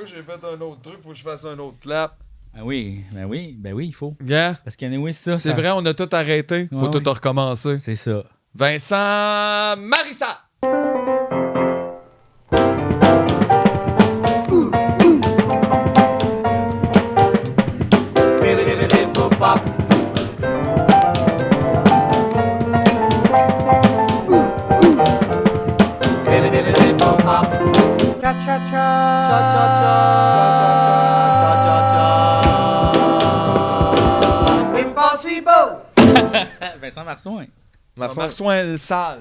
j'ai fait un autre truc, faut que je fasse un autre clap. Ben oui, il faut. Yeah. Parce qu'anyway, ça. C'est vrai, on a tout arrêté. Faut tout recommencer. C'est ça. Vincent Marissa! Vincent Marsouin. Marsouin le sale.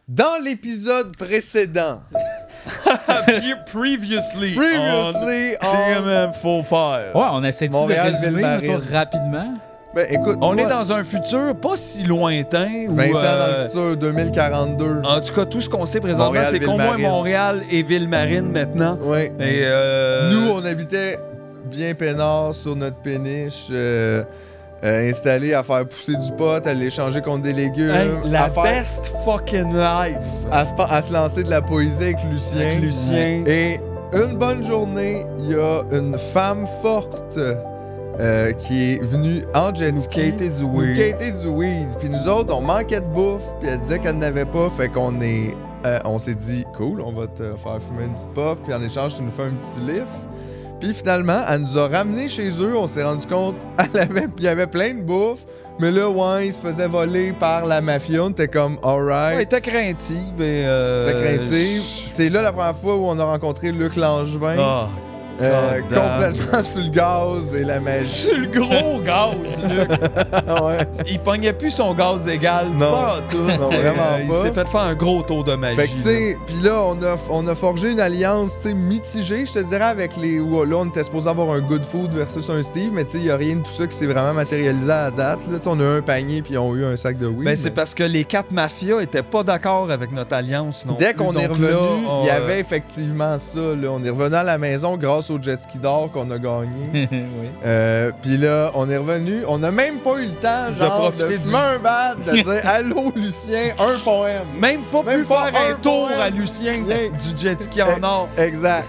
Dans l'épisode précédent. Previously on TMM Full Fire. Ouais, on essaie de résumer Ville-Marine. rapidement. Ben écoute, On moi, est dans un futur pas si lointain. 20 où, ans dans le futur, 2042. En tout cas, tout ce qu'on sait présentement, Montréal, c'est qu'au moins Ville-Marine. Montréal et Ville-Marine maintenant. Ouais. Et Nous, on habitait bien peinard sur notre péniche, installé à faire pousser du pot, à l'échanger contre des légumes, hey, la à, faire, best fucking life. à se lancer de la poésie avec Lucien. Avec Lucien. Et une bonne journée, il y a une femme forte qui est venue en jet Nous ski. quêter du Nous weed. quêter du weed. Puis nous autres, on manquait de bouffe, puis elle disait qu'elle n'avait pas, fait qu'on est... on s'est dit, cool, on va te faire fumer une petite puff, puis en échange, tu nous fais un petit lift. Puis finalement, elle nous a ramenés chez eux, on s'est rendu compte, il y avait plein de bouffe, mais là, ouais, il se faisait voler par la mafia, on était comme, alright. Elle était craintive. Et, C'était craintive. C'est là la première fois où on a rencontré Luc Langevin, Ah, complètement sous le gaz et la magie. c'est le gros gaz, Luc. Ouais. Il pognait plus son gaz égal. Non. Pas en tout. Non, vraiment Il pas. s'est fait faire un gros tour de magie. Fait que, tu sais, pis là, on a forgé une alliance, tu sais, mitigée, je te dirais, avec les... Où, là, on était supposé avoir un Good Food versus un Steve, mais tu sais, il y a rien de tout ça qui s'est vraiment matérialisé à la date. Là, tu sais, on a eu un panier, puis ils ont eu un sac de weed. Ben, c'est parce que les 4 mafias étaétaient pas d'accord avec notre alliance. Non Dès plus. qu'on est Donc revenu, là, il y avait effectivement ça. Là. On est revenu à la maison grâce au jet ski d'or qu'on a gagné. Oui. Puis là, on est revenu. On n'a même pas eu le temps, genre, de profiter fumer un bat, de dire « Allô, Lucien, un poème. » Même pas Même pu pas faire un un tour poème. à Lucien Rien. du jet ski en or. Exact.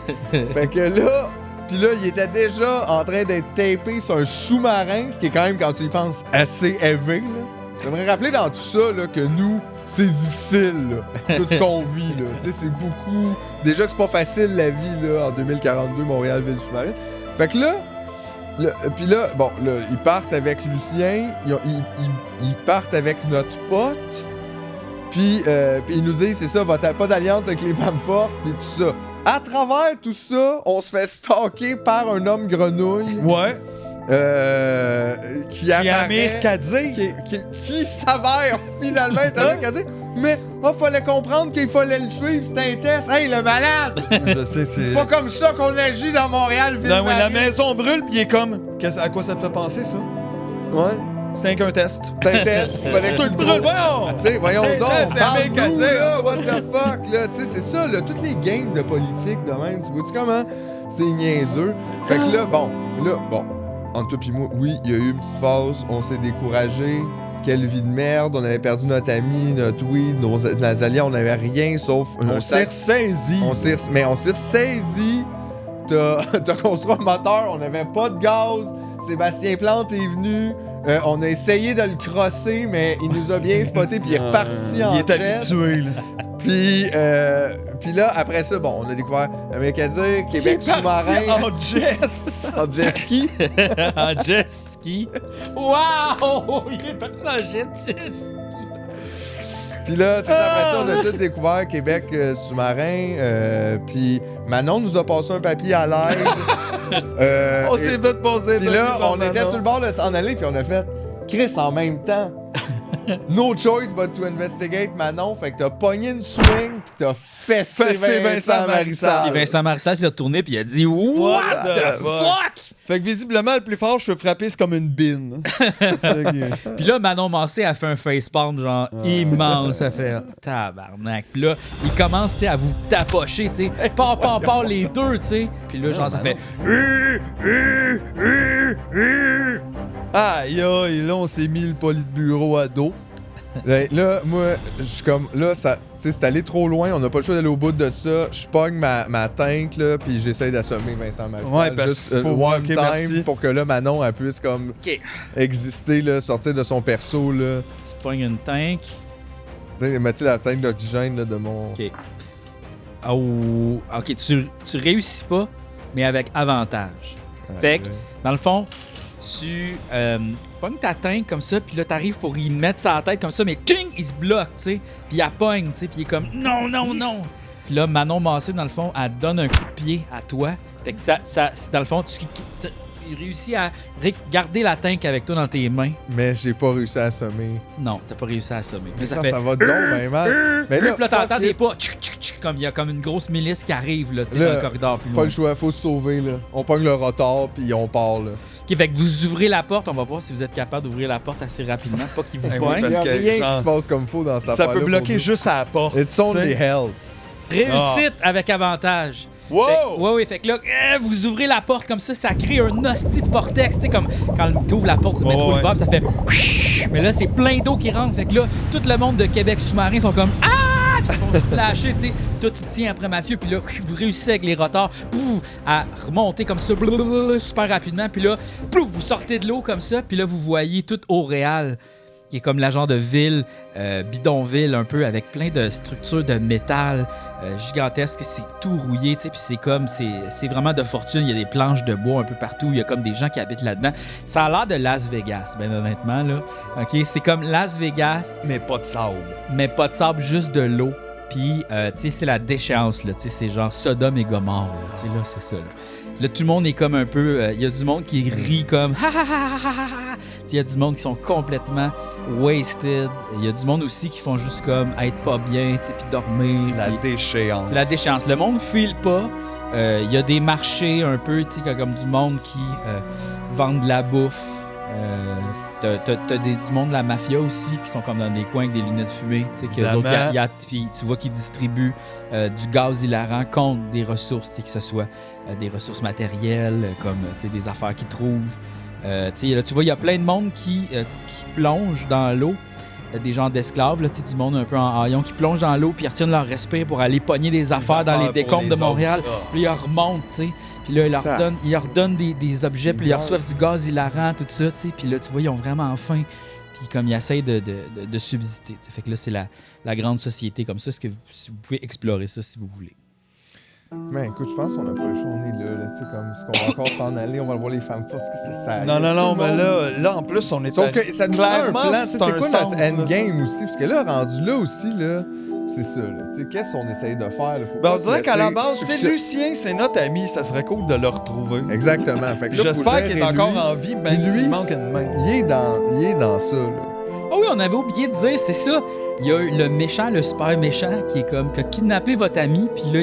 Fait que là, puis là, il était déjà en train d'être tapé sur un sous-marin, ce qui est quand même, quand tu y penses, assez élevé. Là. J'aimerais rappeler dans tout ça là, que nous, c'est difficile, là, tout ce qu'on vit. Là. Tu sais, c'est beaucoup... Déjà que c'est pas facile, la vie, là, en 2042, Montréal, ville sous-marine. Fait que là, puis là, bon, là, ils partent avec Lucien, ils partent avec notre pote, puis ils nous disent, c'est ça, pas d'alliance avec les femmes fortes, puis tout ça. À travers tout ça, on se fait stalker par un homme grenouille Ouais. qui apparaît... Amir Kadir. Qui s'avère finalement être Amir Kadir. Mais fallait comprendre qu'il fallait le suivre, c'était un test. Hey, le malade! Je sais, C'est pas comme ça qu'on agit dans Montréal, ville Non, oui, la maison brûle, puis il est comme. À quoi ça te fait penser, ça? Ouais, C'est qu'un test. c'était un test. Il fallait Tout qu'il le brûle, voyons! Tu sais, voyons Hey, donc, c'est Amir parle-nous, Kadir. là, what the fuck, là, tu sais, c'est ça, là, toutes les games de politique de même, tu vois-tu comment c'est niaiseux? Fait que là, bon, entre toi pis moi, oui, il y a eu une petite phase, on s'est découragé, quelle vie de merde, on avait perdu notre ami, notre weed, nos alliés, on n'avait rien sauf On s'est ressaisi. mais on s'est ressaisi. T'as construit un moteur, on n'avait pas de gaz. Sébastien Plante est venu. On a essayé de le crosser, mais il nous a bien spoté, puis il est reparti en Il est jet. habitué, là. Puis là, après ça, bon, on a découvert Américadir, Québec sous-marin. En Jess. En jet ski. En jet ski. Wow! Il est parti en jet ski. Puis là, c'est ça, après ça, on a tout découvert Québec sous-marin. Puis Manon nous a passé un papier à l'aide. On s'est fait passer. Puis là, on était sur le bord de s'en aller, puis on a fait Chris en même temps. No choice but to investigate Manon. Fait que t'as pogné une swing, puis t'as fessé Vincent Marissal. Et Vincent Marissal s'est retourné puis il a dit What the fuck? Fait que visiblement, le plus fort, je suis frappé, c'est comme une bine. Puis là, Manon Massé a fait un facepalm genre immense. Elle fait tabarnak. Puis là, il commence tu sais, à vous tapocher, tu sais. Part les deux, tu sais. Puis là, genre, ça fait. Aïe, aïe, là, on s'est mis le politburo à dos. Ben, là, moi, je suis comme. Là, ça, c'est allé trop loin. On n'a pas le choix d'aller au bout de ça. Je pogne ma tank, là, puis j'essaie d'assommer Vincent Marcel. Ouais, parce juste qu'il faut- one ok, time merci. pour que là, Manon, elle puisse comme Ok. exister, là, sortir de son perso, là. Tu pognes une tank. Mathilde, la tank d'oxygène, là, de mon. Ok. Oh, ok, tu réussis pas, mais avec avantage. Fait que, dans le fond, tu pognes ta tank comme ça, puis là, t'arrives pour y mettre sa tête comme ça, mais ting, il se bloque, tu sais. Puis il pogne, tu sais, puis il est comme non, non, non. Puis là, Manon Massé, dans le fond, elle donne un coup de pied à toi. Fait que ça dans le fond, tu réussis à garder la tank avec toi dans tes mains. Mais j'ai pas réussi à assommer. Non, t'as pas réussi à assommer. Mais ça ça, fait... ça va donc ben mal. Mais là, Puis là, t'entends fuck des it. pas, tchic, tchic, tchic, comme il y a comme une grosse milice qui arrive, là, tu sais, Là, dans le corridor plus Pas loin. le choix, faut se sauver, là. On pogne le rotor, puis on part, là. Ok, fait que vous ouvrez la porte, on va voir si vous êtes capable d'ouvrir la porte assez rapidement, pas qu'il vous Eh oui, pogne. Il parce y a que, rien genre, qui se passe comme faut dans cette Ça affaire-là. peut pour bloquer nous. juste à la porte. It's only tu sais. hell. Réussite avec avantage. Wow! Ouais, fait que là, vous ouvrez la porte comme ça crée un hostie de vortex, tu sais, comme quand tu ouvres la porte du métro, Ouais. le ça fait. Mais là, c'est plein d'eau qui rentre, fait que là, tout le monde de Québec sous-marin sont comme ah! Puis ils se font lâcher, tu sais. Toi, tu te tiens après Mathieu, puis là, vous réussissez avec les rotards à remonter comme ça, super rapidement, puis là, vous sortez de l'eau comme ça, puis là, vous voyez tout Auréal, qui est comme la genre de ville, bidonville un peu, avec plein de structures de métal gigantesques. C'est tout rouillé, tu sais, puis c'est vraiment de fortune. Il y a des planches de bois un peu partout. Il y a comme des gens qui habitent là-dedans. Ça a l'air de Las Vegas, ben honnêtement, là. OK, c'est comme Las Vegas, Mais pas de sable. mais pas de sable, juste de l'eau. Puis, tu sais, c'est la déchéance, là. Tu sais, c'est genre Sodome et Gomorre, là. Tu sais, là, c'est ça, là. Là, tout le monde est comme un peu... Il y a du monde qui rit comme... Ha, ha, ha, ha, ha, ha. Il y a du monde qui sont complètement wasted. Il y a du monde aussi qui font juste comme être pas bien, tu sais, puis dormir. La puis- déchéance. C'est la déchéance. Le monde file pas. Il y a des marchés un peu, tu sais, comme du monde qui vendent de la bouffe. T'as du monde de la mafia aussi qui sont comme dans des coins avec des lunettes fumées, tu sais, qu'eux autres, Évidemment. puis tu vois qu'ils distribuent du gaz hilarant contre des ressources, tu sais, que ce soit des ressources matérielles, comme, tu sais, des affaires qu'ils trouvent. Tu sais, là, tu vois, il y a plein de monde qui plongent dans l'eau. Des gens d'esclaves, là, tu sais, du monde un peu en haillons, qui plongent dans l'eau puis ils retiennent leur respire pour aller pogner des affaires dans les pour décombres de les Montréal. autres. Ah. Puis là, ils remontent, tu sais. Puis là, ils leur donnent des objets, puis ils reçoivent du gaz hilarant, tout ça, tu sais. Puis là, tu vois, ils ont vraiment faim. Puis comme ils essayent de subsister, tu sais. Fait que là, c'est la grande société comme ça. Est-ce que vous pouvez explorer ça si vous voulez? Mais écoute, je pense qu'on n'a pas le choix, on est là, tu sais, comme, est-ce qu'on va encore s'en aller, on va voir les femmes fortes, qu'est-ce que c'est ça? Non, non, non, Tout le mais monde- là, en plus, on est Sauf que ça nous prend un clairement, plan, tu sais, c'est quoi centre, notre là, endgame aussi? Parce que là, rendu là aussi, là, c'est ça, là. Tu sais, qu'est-ce qu'on essaye de faire, là? Faut Ben, pas on se dirait qu'à la laisser base, tu sais, succès- Lucien, c'est notre ami, ça serait cool de le retrouver. Exactement. Fait que là, faut J'espère qu'il est gérer encore lui. en vie, Puis même lui, s'il manque une main. Il est dans ça, là. Ah oui, on avait oublié de dire, c'est ça. Il y a le méchant, le super méchant, qui est comme, qui a kidnappé votre ami, puis là,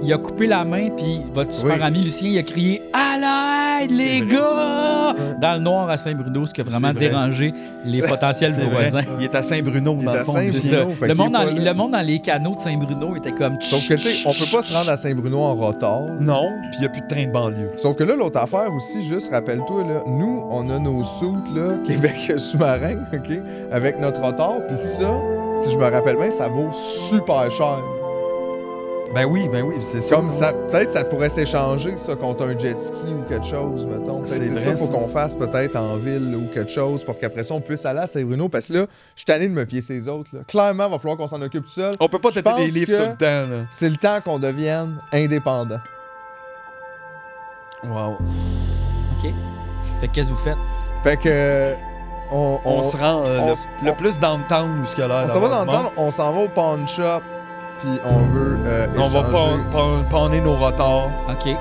il a coupé la main, puis votre super Oui. ami Lucien, il a crié « À l'aide, les gars! » dans le noir à Saint-Bruno, ce qui a vraiment C'est vrai. dérangé les potentiels C'est vrai. voisins. Il est à Saint-Bruno, Il dans est le à fond. Saint-Bruno. C'est ça. fait Le qu'il monde, est pas là. le monde dans les canaux de Saint-Bruno était comme... Sauf que, tu sais, on peut pas se rendre à Saint-Bruno en retard. Non, puis il n'y a plus de train de banlieue. Sauf que là, l'autre affaire aussi, juste rappelle-toi, là, nous, on a nos soutes, là, Québec sous-marin, OK, avec notre retard, puis ça, si je me rappelle bien, ça vaut super cher. Ben oui, c'est ça. Comme ça, peut-être ça pourrait s'échanger, ça, contre un jet ski ou quelque chose, mettons. Peut-être C'est c'est vrai, ça, faut ça. qu'on fasse peut-être en ville là, ou quelque chose pour qu'après ça, on puisse aller à Saint-Bruno, parce que là, je suis tanné de me fier ces autres, là. Clairement, il va falloir qu'on s'en occupe tout seul. On peut pas Je têter des pense livres que- tout le temps, là. C'est le temps qu'on devienne indépendant. Wow. OK. Fait que qu'est-ce que vous faites? Fait que... On se rend on- le plus downtown où ce qu'il a l'air. On s'en va d'avoir dans du le monde. temps, on s'en va au pawn shop, puis on veut On va échanger. panner nos retards. OK.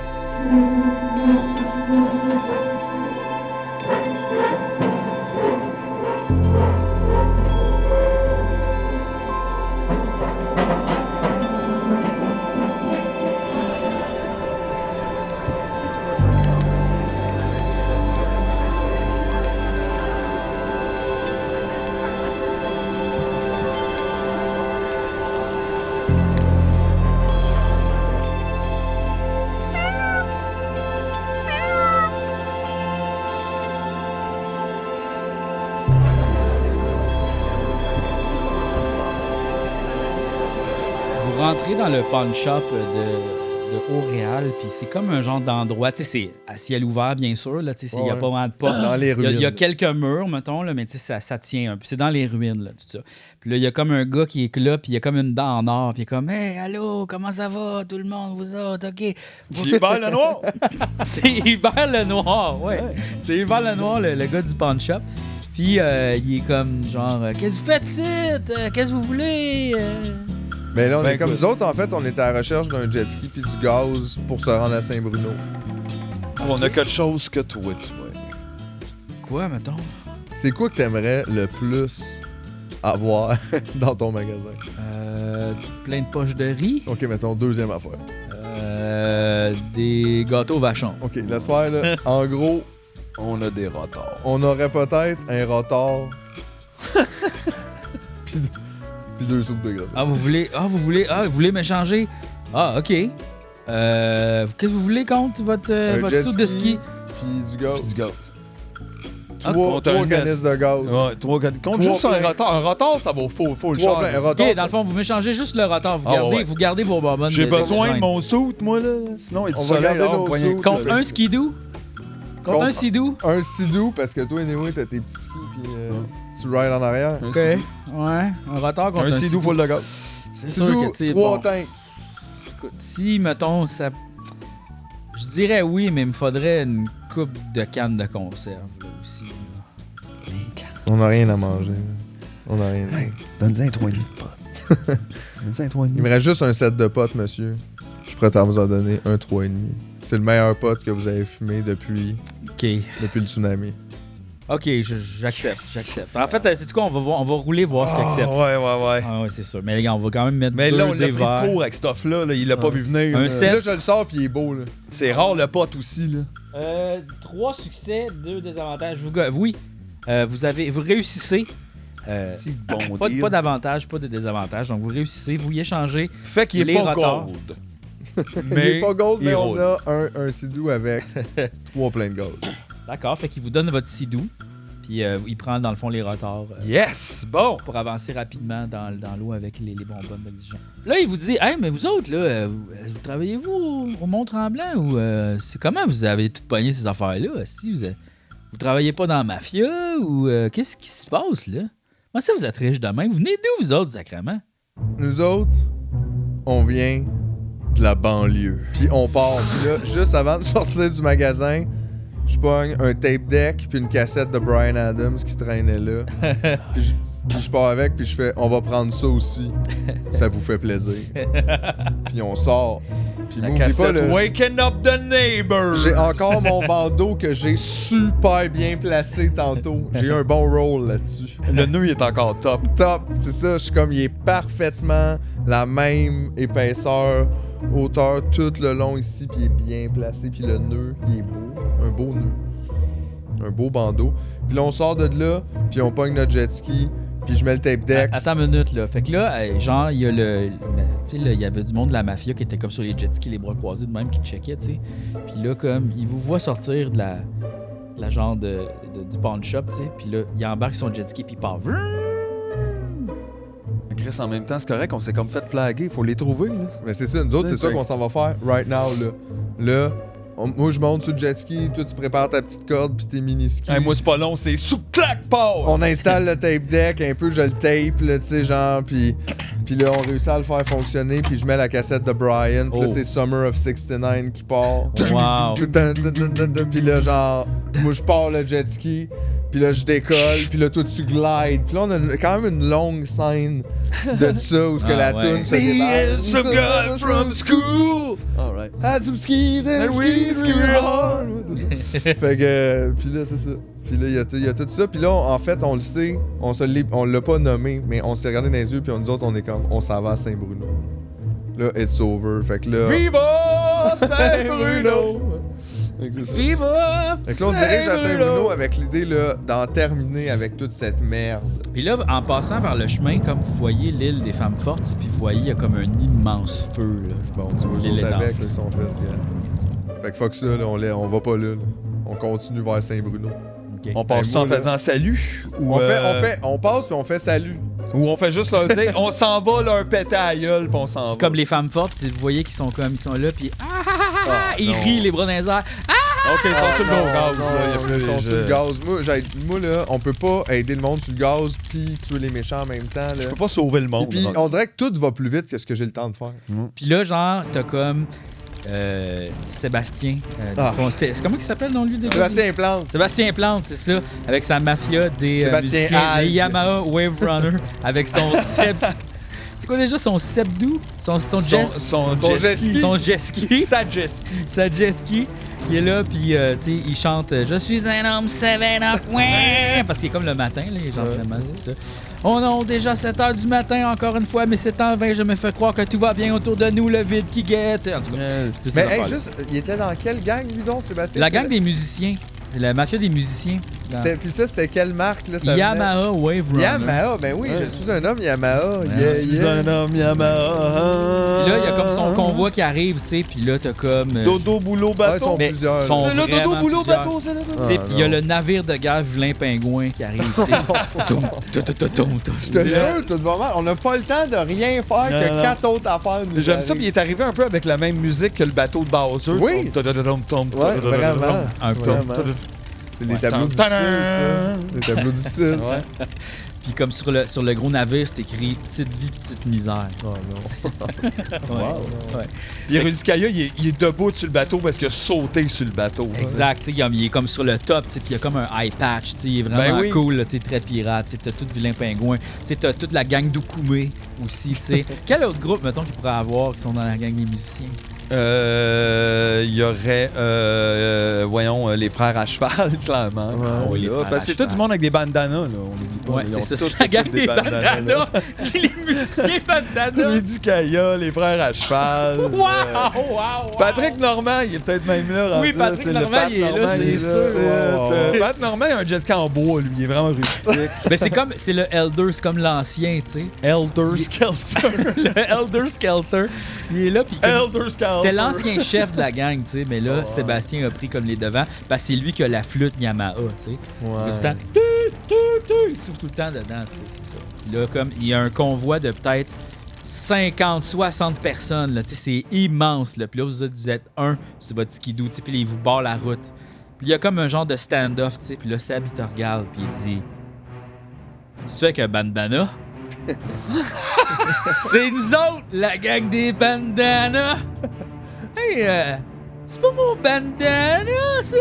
rentrez dans le pawn shop de Haut-Réal, puis c'est comme un genre d'endroit, tu sais, c'est à ciel ouvert, bien sûr, là, tu sais, il n'y a pas vraiment de porte. Dans les ruines. Il y a quelques murs, mettons, là, mais tu sais, ça tient un peu. C'est dans les ruines, là, tout ça. Puis là, il y a comme un gars qui est là, puis il y a comme une dent en or, puis il est comme « Hey, allô, comment ça va, tout le monde, vous autres, OK? » C'est Hubert Lenoir. C'est Hubert Lenoir, ouais. C'est Hubert Lenoir, le gars du pawn shop. Puis il est comme genre « Qu'est-ce que vous faites ici? Qu'est-ce que vous voulez? » Mais là, on Ben, est comme écoute. nous autres, en fait, on était à la recherche d'un jet ski puis du gaz pour se rendre à Saint-Bruno. On a quelque chose que toi, tu vois. Quoi, mettons? C'est quoi que t'aimerais le plus avoir dans ton magasin? Plein de poches de riz. Ok, mettons, deuxième affaire. Des gâteaux vachons. Ok, laisse faire, là. En gros, On a des retards. on aurait peut-être un rotor puis deux soupes de grenouille. Vous voulez m'échanger? Ah, OK. Qu'est-ce que vous voulez contre votre jet soupe de ski? Puis du gaz. Puis du gaz. Trois canisses de gaz. Ouais, trois canisses. Compte Trois juste un pleins. rotor. Un rotor, ça vaut full Trois cher. pleins. Un là. rotor, OK, dans le fond, vous m'échangez juste le rotor. Vous, Ah, gardez, ouais. vous gardez vos bonbonnes. J'ai besoin de design. mon suit, moi, là. Sinon, il y a du On va soleil. garder là, nos on voit rien suits. que Contre ça. un skidoo? Contre un Contre- skidoo? un sidou, parce que toi, anyway, t'as tes petits skis puis tu rides en arrière. Un OK. sidou. Ouais, un rotor contre Un sidou full de gaz. C'est sûr Sidou, que, tu sais, 3 bon, tanks. écoute, si, mettons, ça... Je dirais oui, mais il me faudrait une coupe de cannes de conserve, là, aussi. là. On n'a rien à manger. On n'a rien. Donne-y un 3,5 de potes. Donne-y un 3,5. Il me reste juste un set de potes, monsieur. Je suis prêt à vous en donner un 3,5. C'est le meilleur pot que vous avez fumé depuis OK. le tsunami. OK, j'accepte. En fait, c'est quoi? On va rouler voir si accepte. Ouais. Ah ouais, c'est sûr. Mais les gars, on va quand même mettre Mais là, on l'a des pris de verres. court avec ce stuff-là. Là. Il l'a pas vu venir. Un là. set. Là, je le sors puis il est beau, là. C'est rare le pote aussi, là. 3 succès, 2 désavantages. Oui, vous réussissez. C'est bon Pas deal. d'avantage, pas de désavantage. Donc, vous réussissez, vous y échangez. Fait qu'il Les est pas retards. gold. Il est pas gold, il mais on roule. a un sidou avec 3 pleins de gold. D'accord, fait qu'il vous donne votre sidou. Puis il prend, dans le fond, les retards Yes! Bon! pour avancer rapidement dans l'eau avec les bonbonnes d'oxygène. Là, il vous dit, hey, mais vous autres, là, vous travaillez-vous au Mont-Tremblant ou c'est comment vous avez tout pogné ces affaires-là? Esti? Vous travaillez pas dans la mafia ou qu'est-ce qui se passe, là? Moi, ça, vous êtes riches de même. Vous venez d'où, vous autres, sacrément? Nous autres, on vient de la banlieue. Puis on part. Puis là, juste avant de sortir du magasin, je pogne un tape deck puis une cassette de Bryan Adams qui traînait là. Puis je pars avec puis je fais « On va prendre ça aussi. Ça vous fait plaisir. » Puis on sort. Puis La m'oublie pas, cassette le- Waking Up the Neighbor! j'ai encore mon bandeau que j'ai super bien placé tantôt. J'ai eu un bon roll là-dessus. Le nœud il est encore top. Top, c'est ça. Je suis comme, il est parfaitement la même épaisseur, hauteur tout le long ici, puis il est bien placé, puis le nœud, il est beau. Un beau nœud. Un beau bandeau. Puis là, on sort de là, puis on pogne notre jet ski, puis je mets le tape deck. Attends une minute, là. Fait que là, genre, il y a tu sais, là, il y avait du monde de la mafia qui était comme sur les jet skis, les bras croisés de même, qui checkait, tu sais. Puis là, comme, il vous voit sortir de la genre du pawn shop, tu sais. Puis là, il embarque son jet ski, puis il part. Chris, en même temps, c'est correct, on s'est comme fait flaguer, faut les trouver. Là. Mais c'est ça, nous autres, c'est ça qu'on s'en va faire right now, là. Là, moi, je monte sur le jet ski, toi, tu prépares ta petite corde, puis tes mini-skis. Hey, moi, c'est pas long, c'est sous-clac, part! On installe le tape deck, un peu je le tape, là, tu sais, genre, puis là, on réussit à le faire fonctionner, puis je mets la cassette de Brian, puis là, Oh. c'est Summer of 69 qui part. Wow. Puis là, genre, moi, je pars le jet ski, puis là, je décolle, puis là, toi, tu glides. Puis là, on a quand même une longue scène de ça, où ce que Ah, la ouais. tune se déballe. some guy from school Alright. had some skis and And we skis ski real hard. hard. Fait que, puis là, c'est ça. Puis là, il y a tout ça. Puis là, en fait, on le sait, on l'a pas nommé, mais on s'est regardé dans les yeux, puis nous autres, on est comme, on s'en va à Saint-Bruno. Là, it's over. Fait que là... Viva Saint-Bruno! Fait que c'est ça. Viva! Fait que là, on se dirige à Saint-Bruno. Saint-Bruno avec l'idée là, d'en terminer avec toute cette merde. Puis là, en passant vers le chemin, comme vous voyez l'île des femmes fortes, puis vous voyez, il y a comme un immense feu, là. Bon, Eux l'île est autres en avec, feu. ils sont faits. Fait que fuck ça, là, on va pas là. On continue vers Saint-Bruno. OK. On passe Ben, ça en moi, là- faisant salut? Ou On passe puis on fait salut. Ou on fait juste leur dire, on s'en va leur péter à la gueule, puis on s'en va. Comme les femmes fortes, vous voyez qu'ils sont comme, ils sont là, puis ils non. rient les bras dans les airs. Ok, ils sont sur le gros gaz, là. Y a plus Ils sont les sur le jeux. gaz. Moi, là, on peut pas aider le monde sur le gaz puis tuer les méchants en même temps. Là. Je peux pas sauver le monde. Puis là. on dirait que tout va plus vite que ce que j'ai le temps de faire. Puis là, genre, t'as comme Sébastien. Comment il s'appelle dans lui déjà? Sébastien Plante. Sébastien Plante, c'est ça, avec sa mafia des Sébastien musiciens, Algue. les Yamaha Wave Runner, avec son Seb. C'est quoi déjà son Sebdou? Son jet ski. Son jet ski. Sa jet ski. Sa jet ski. Il est là, puis tu sais, il chante Je suis un homme 7-up, ouais! Parce qu'il est comme le matin, là, il chante vraiment, c'est ça. Oh non, déjà 7h du matin, encore une fois, mais c'est en vain, je me fais croire que tout va bien autour de nous, le vide qui guette. En tout cas, c'est ça, Mais l'affaire, là. juste, il était dans quelle gang, lui donc, Sébastien? La gang des musiciens. La mafia des musiciens. Puis ça, c'était quelle marque, là? Ça Yamaha Wave Runner. Yamaha, ben oui, je suis un homme Yamaha. Je suis un homme Yamaha. Puis là, il y a comme son convoi qui arrive, tu sais, puis là, t'as comme... Dodo, boulot, Ouais, ils bateau. sont Mais plusieurs. là. sont C'est là, dodo, vraiment boulot, plusieurs. bateau, c'est là. Tu sais, Ah, puis il y a non. le navire de guerre Vilain Pingouin qui arrive, tu sais. Toum, toum, toum, toum, toum. Je te jure, tout va mal. On n'a pas le temps de rien faire que Non. 4 autres affaires. nous J'aime ça, arrivent. puis il est arrivé un peu avec la même musique que le bateau de Bowser. Oui. Ouais, vraiment. Un peu. Vraiment. C'est les tableaux difficiles, ça. Les tableaux difficiles. Ouais. Puis comme sur le gros navire, c'est écrit « Petite vie, petite misère Oh non. ». Ouais. Puis Rudikaya, il est debout sur le bateau parce qu'il a sauté sur le bateau. Exact, tu sais, il est comme sur le top, tu sais, puis il y a comme un eye patch, tu sais, il est vraiment Ben oui. cool, là, tu sais, très pirate, tu sais, t'as tout Vilain Pingouin, tu sais, t'as toute la gang d'Okoumé aussi, tu sais. Quel autre groupe, mettons, qu'il pourrait avoir qui sont dans la gang des musiciens? Il y aurait, voyons, les frères à cheval, clairement. qui sont oui, les là. frères Parce que à c'est tout du cheval. monde avec des bandanas, là. On les dit pas. Ouais, Ils c'est ont ça, tous c'est la gang des bandanas. bandanas. C'est les musiciens bandanas. Rudikaya, les frères à cheval. Wow! Patrick Normand, il est peut-être même là. Oui, rendu Patrick là, c'est le Normand, Pat il est là, Normand, c'est il est sûr. Wow. Pat Normand, il a un jet ski en bois, lui. Il est vraiment rustique. Ben c'est le Elder, c'est comme l'ancien, tu sais. Elder Skelter. Le Elder Skelter. Il est là, puis comme- Elder Skelter. c'était l'ancien chef de la gang, tu sais, mais là, Sébastien a pris comme les devants, parce que c'est lui qui a la flûte Yamaha, tu sais. Il fait tout le temps, il souffle tout le temps dedans, tu sais, c'est ça. Puis là, comme, il y a un convoi de peut-être 50, 60 personnes, là, tu sais, c'est immense, là. Puis là, vous êtes un sur votre skidoo, tu sais, puis là, il vous barre la route. Puis il y a comme un genre de stand-off, tu sais, puis là, Seb, il te regarde, puis il dit « Tu fais qu'un bandana? » C'est nous autres, la gang des bandanas! Hey, c'est pas mon bandana, ça?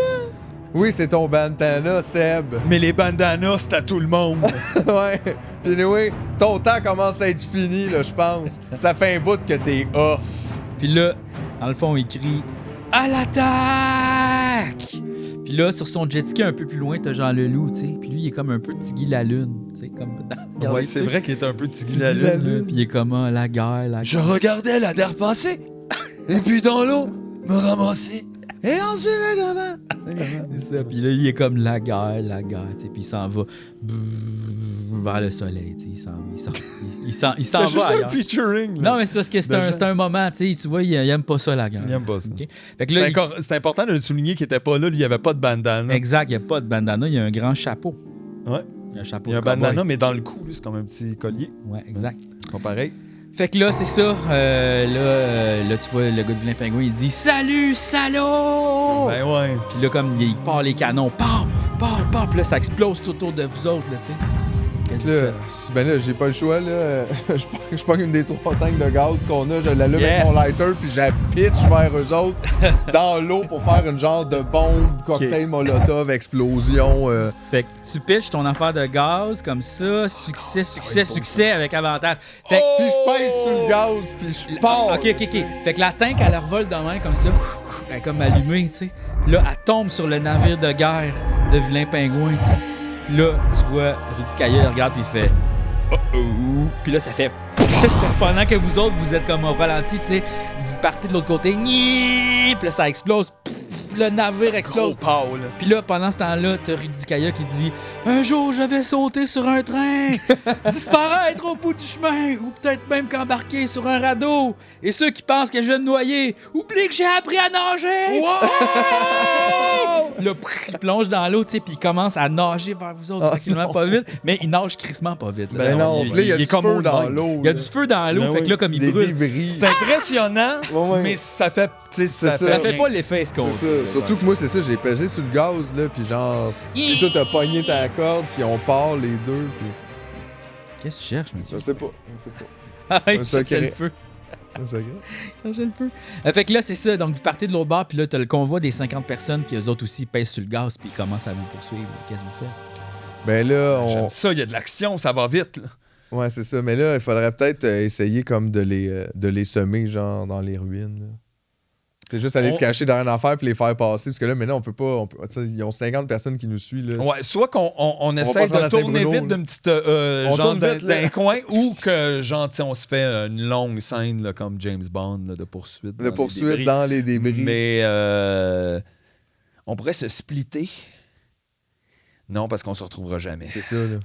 Oui, c'est ton bandana, Seb. Mais les bandanas, c'est à tout le monde. Ouais. Puis anyway, ton temps commence à être fini, là, je pense. Ça fait un bout que t'es off. Puis là, dans le fond, il crie « À l'attaque! » Puis là, sur son jet ski un peu plus loin, t'as Jean Leloup, tu sais. Puis lui, il est comme un peu Tiggy la Lune, tu sais, comme dans... Ouais, c'est vrai qu'il est un peu Tiggy la la Lune. Lune. Puis il est comme ah, la guerre, la Je guerre. regardais la terre passer, et puis dans l'eau, me ramasser, et ensuite le gamin. C'est ça. Puis là, il est comme la guerre, tu sais. Puis il s'en va vers le soleil, tu sais. Il s'en C'est va juste un ailleurs. featuring. Là. Non, mais c'est parce que c'est Déjà. un moment, tu sais. Tu vois, il aime pas ça, la guerre. Il aime pas ça. OK? Fait que là, C'est important de le souligner qu'il était pas là, lui, il n'y avait pas de bandana. exact, il n'y a pas de bandana, il y a un grand chapeau. Ouais. Il y a un chapeau Il y a un de cowboy. bandana, mais dans le cou, lui, c'est comme un petit collier. Ouais, exact. C'est pas pareil. Fait que là, c'est ça. Là, tu vois, le gars du Vilain Pingouin, il dit « Salut, salaud! Ben ouais. Puis là, comme il part les canons, part! Puis là, ça explose tout autour de vous autres, là, tu sais. Qu'est-ce que Là, tu fais? ben là, j'ai pas le choix, là. Je prends une des 3 tanks de gaz qu'on a, je l'allume Yes. avec mon lighter, puis je la pitch vers eux autres dans l'eau pour faire une genre de bombe, cocktail molotov, explosion. Fait que tu pitches ton affaire de gaz comme ça, succès avec avantage. Fait que Puis je pèse sur le gaz, puis je pars. OK. Fait que la tank, elle revole de main comme ça. Elle est comme allumée, tu sais. Puis là, elle tombe sur le navire de guerre de Vilain Pingouin, tu sais. Puis là, tu vois, Rudikaya, il regarde, puis il fait « Oh-oh! » Puis là, ça fait « Pendant que vous autres, vous êtes comme au ralenti, tu sais, vous partez de l'autre côté. Puis là, ça explose. Le navire explose. Gros pow, là. Puis là, pendant ce temps-là, t'as Rudikaya qui dit « Un jour, je vais sauter sur un train, disparaître au bout du chemin, ou peut-être même qu'embarquer sur un radeau. Et ceux qui pensent que je vais me noyer, oublient que j'ai appris à nager! Wow! Là, il plonge dans l'eau, tu sais, puis il commence à nager vers vous autres, tranquillement, pas vite. Mais il nage crissement pas vite. Là. Ben non, puis là, il y a du feu dans l'eau. Il y a du feu dans l'eau, fait que là, comme il des brûle. débris. C'est impressionnant, Ouais. mais ça fait... tu sais, ça. Ça fait pas l'effet escompté. C'est ça. Surtout que moi, c'est ça, j'ai pesé sur le gaz, là, puis genre... Puis toi, t'as pogné ta corde, puis on part les deux, puis... Qu'est-ce que tu cherches, Mathieu? Je sais pas. Ah, C'est un il cherchait le secret. feu. C'est ça. Cherchait le feu. Fait que là, c'est ça. Donc, vous partez de l'autre bord, puis là, t'as le convoi des 50 personnes qui, eux autres aussi, pèsent sur le gaz, puis ils commencent à vous poursuivre. Qu'est-ce que vous faites? Ben là, J'aime ça, il y a de l'action, ça va vite. Là. Ouais, c'est ça. Mais là, il faudrait peut-être essayer comme de les semer, genre, dans les ruines, là. C'est juste aller se cacher derrière une affaire puis les faire passer. Parce que là, maintenant, on peut pas. Ils ont 50 personnes qui nous suivent. Là. Ouais, soit qu'on essaie pas se rendre de à tourner Saint-Bruno, vite là. d'une petite. On genre tourne vite, là. d'un coin ou que, genre, tu sais, on se fait une longue scène là, comme James Bond là, de poursuite. De poursuite dans les débris. Mais on pourrait se splitter. Non, parce qu'on se retrouvera jamais. C'est ça, là.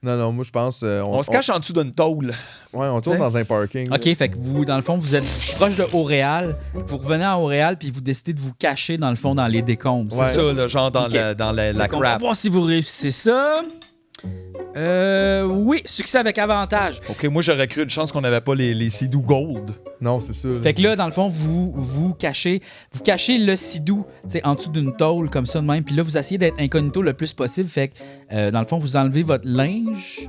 Non, moi, je pense. On se cache en dessous d'une tôle. Ouais, on tourne dans un parking. OK, là. fait que vous, dans le fond, vous êtes proche de Haut-Réal. Vous revenez à Haut-Réal, puis vous décidez de vous cacher, dans le fond, dans les décombres. Ouais. C'est ça, là, genre dans Ok. la On va crap. voir si vous réussissez ça. Oui, succès avec avantage. OK, moi, j'aurais cru une chance qu'on n'avait pas les Sidou Gold. Non, c'est ça. là. Fait que là, dans le fond, vous cachez le sidou, tu sais, en dessous d'une tôle comme ça de même. Puis là, vous essayez d'être incognito le plus possible. Fait que, dans le fond, vous enlevez votre linge.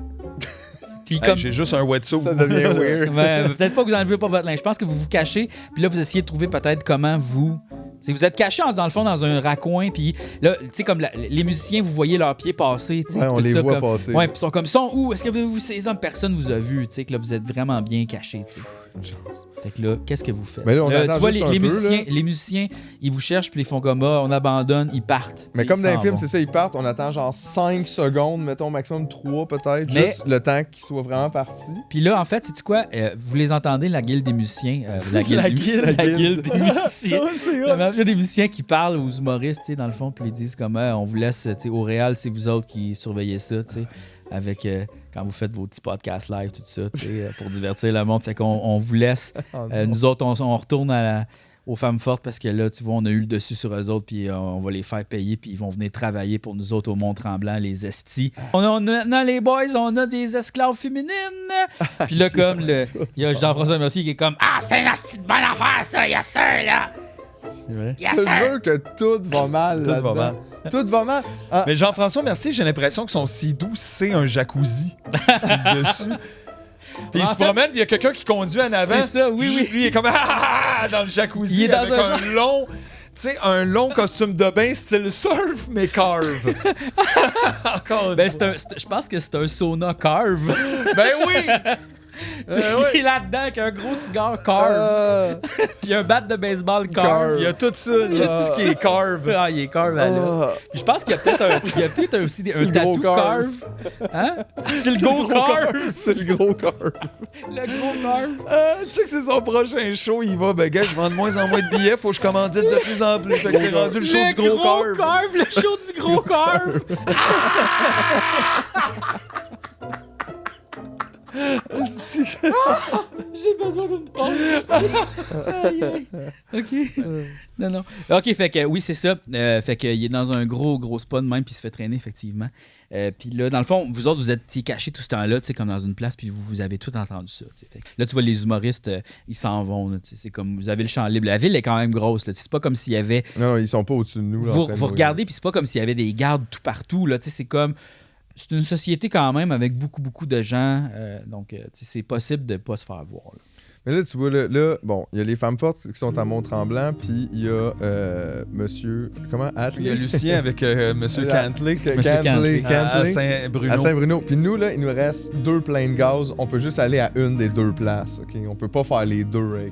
Puis Hey, comme... j'ai juste un wetsuit. Ça devient weird. Ouais, peut-être pas que vous enlevez pas votre linge. Je pense que vous vous cachez. Puis là, vous essayez de trouver peut-être comment vous... T'sais, vous êtes caché dans le fond dans un raccoin. Puis là, tu sais, comme les musiciens, vous voyez leurs pieds passer. Ouais, on tout les ça, voit comme... passer. Ouais, puis ils sont comme, sont où? Est-ce que vous, ces hommes, personne vous a vu? Tu sais, que là, vous êtes vraiment bien cachés. Tu sais. Fait que là, qu'est-ce que vous faites? Mais là, on Là, attend tu vois, juste un peu, là. les musiciens, ils vous cherchent, puis ils font comme, ah, on abandonne, ils partent. Mais T'sais, comme ils dans les s'en films, vont. c'est ça, ils partent, on attend genre 5 secondes, mettons maximum 3 peut-être, Mais- juste le temps qu'ils soient vraiment partis. Puis là, en fait, c'est-tu quoi? Vous les entendez, la guilde des musiciens. La guilde, La des, guilde. la guilde des musiciens. C'est Il y a des musiciens qui parlent aux humoristes, tu sais, dans le fond, puis ils disent comme on vous laisse, tu sais, au Réal, c'est vous autres qui surveillez ça, tu sais, avec quand vous faites vos petits podcasts live, tout ça, tu sais, pour divertir le monde. Fait qu'on vous laisse. Nous autres, on retourne aux femmes fortes parce que là, tu vois, on a eu le dessus sur eux autres, puis on va les faire payer, puis ils vont venir travailler pour nous autres au Mont-Tremblant, les estis. On a maintenant, les boys, on a des esclaves féminines. Puis là, comme, il y a Jean-François Mercier qui est comme c'est une asti de bonne affaire, ça, yes sir, là. Yes Je te sir. jure que tout va mal Tout va là-dedans. mal. Tout va mal. Ah, Mais Jean-François Mercier, j'ai l'impression que son Sidou, c'est un jacuzzi. dessus. Puis il En se fait, promène, puis il y a quelqu'un qui conduit en avant. c'est ça, oui, oui. Lui, il est comme dans le jacuzzi. Il est dans avec un un long. Tu sais, un long costume de bain style surf, mais carve. Encore. Ben, je pense que c'est un sauna carve. Ben oui! Il est là-dedans avec un gros cigare carve. Puis un bat de baseball carve. Il y a tout ça, là, ce qui est carve. Ah, il est carve à l'os. Puis je pense qu'il y a peut-être aussi un le gros tatou carve. carve. Hein? C'est le gros carve. C'est le gros corps. Le gros carve. Tu sais que c'est son prochain show, il va, ben gars, je vends de moins en moins de billets, faut que je commandite de plus en plus. Fait que c'est rendu le show du gros carve. carve. Le show du gros carve. J'ai besoin d'une pause. Aïe, aïe. OK. Non, non. OK, fait que oui, c'est ça. Fait qu'il est dans un gros spot de même, puis il se fait traîner, effectivement. Puis là, dans le fond, vous autres, vous êtes cachés tout ce temps-là, tu sais, comme dans une place, puis vous avez tout entendu ça. Fait que là, tu vois, les humoristes, ils s'en vont. Là, c'est comme, vous avez le champ libre. La ville est quand même grosse. Là, c'est pas comme s'il y avait... Non, ils sont pas au-dessus de nous. Là, en Vous, train de vous nous- regardez, puis c'est pas comme s'il y avait des gardes tout partout. Là, c'est comme... C'est une société quand même avec beaucoup de gens. Donc, c'est possible de pas se faire voir. Là. Mais là, tu vois, là, bon, il y a les femmes fortes qui sont à Mont-Tremblant, puis il y a monsieur. Comment? Il y a Atley? Lucien avec Monsieur La- Cantley. Monsieur Cantley. À Saint-Bruno. À Saint-Bruno. Puis nous, là, il nous reste 2 pleins de gaz. On peut juste aller à une des 2 places. OK? On peut pas faire les 2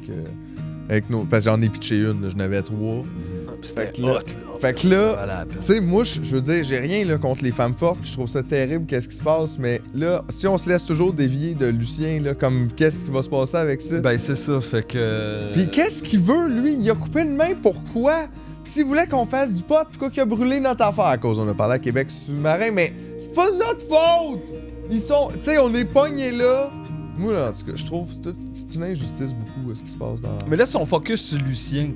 avec nos. Parce que j'en ai pitché une. Là, j'en avais 3. C'était que là- hot, fait que là, tu sais, moi, je veux dire, j'ai rien là, contre les femmes fortes. Puis je trouve ça terrible, qu'est-ce qui se passe. Mais là, si on se laisse toujours dévier de Lucien, là, comme qu'est-ce qui va se passer avec ça? Ben, c'est ça, fait que. Puis qu'est-ce qu'il veut, lui? Il a coupé une main, pourquoi? Puis s'il voulait qu'on fasse du pot, pourquoi qu'il a brûlé notre affaire? À cause, on a parlé à Québec sous-marin, mais c'est pas notre faute! Ils sont... Tu sais, on est pognés là. Moi, là, en tout cas, je trouve que c'est une injustice beaucoup, ce qui se passe dans... Mais là, son focus sur Lucien.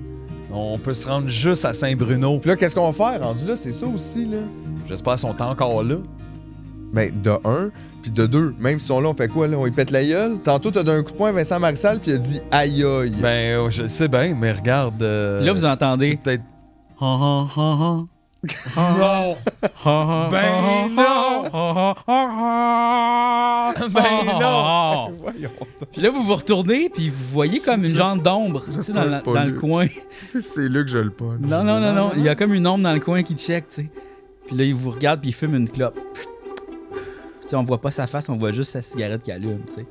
On peut se rendre juste à Saint-Bruno. Puis là, qu'est-ce qu'on va faire rendu là? C'est ça aussi, là. J'espère qu'ils sont encore là. Ben, de un, puis de deux, même si ils sont là, on fait quoi, là? On y pète la gueule? Tantôt, t'as donné un coup de poing à Vincent Marissal, puis il a dit aïe aïe. Ben, je sais bien, mais regarde... Là, vous entendez... C'est peut-être... Non! Non! Ben non! Ben non! Voyons. Puis là, vous vous retournez, puis vous voyez comme une genre d'ombre, tu sais, dans, c'est pas dans le lui. coin. C'est là que je le pogne. Non. Il y a comme une ombre dans le coin qui check, tu sais. Puis là, il vous regarde, puis il fume une clope. Tu sais, on voit pas sa face, on voit juste sa cigarette qui allume, tu sais.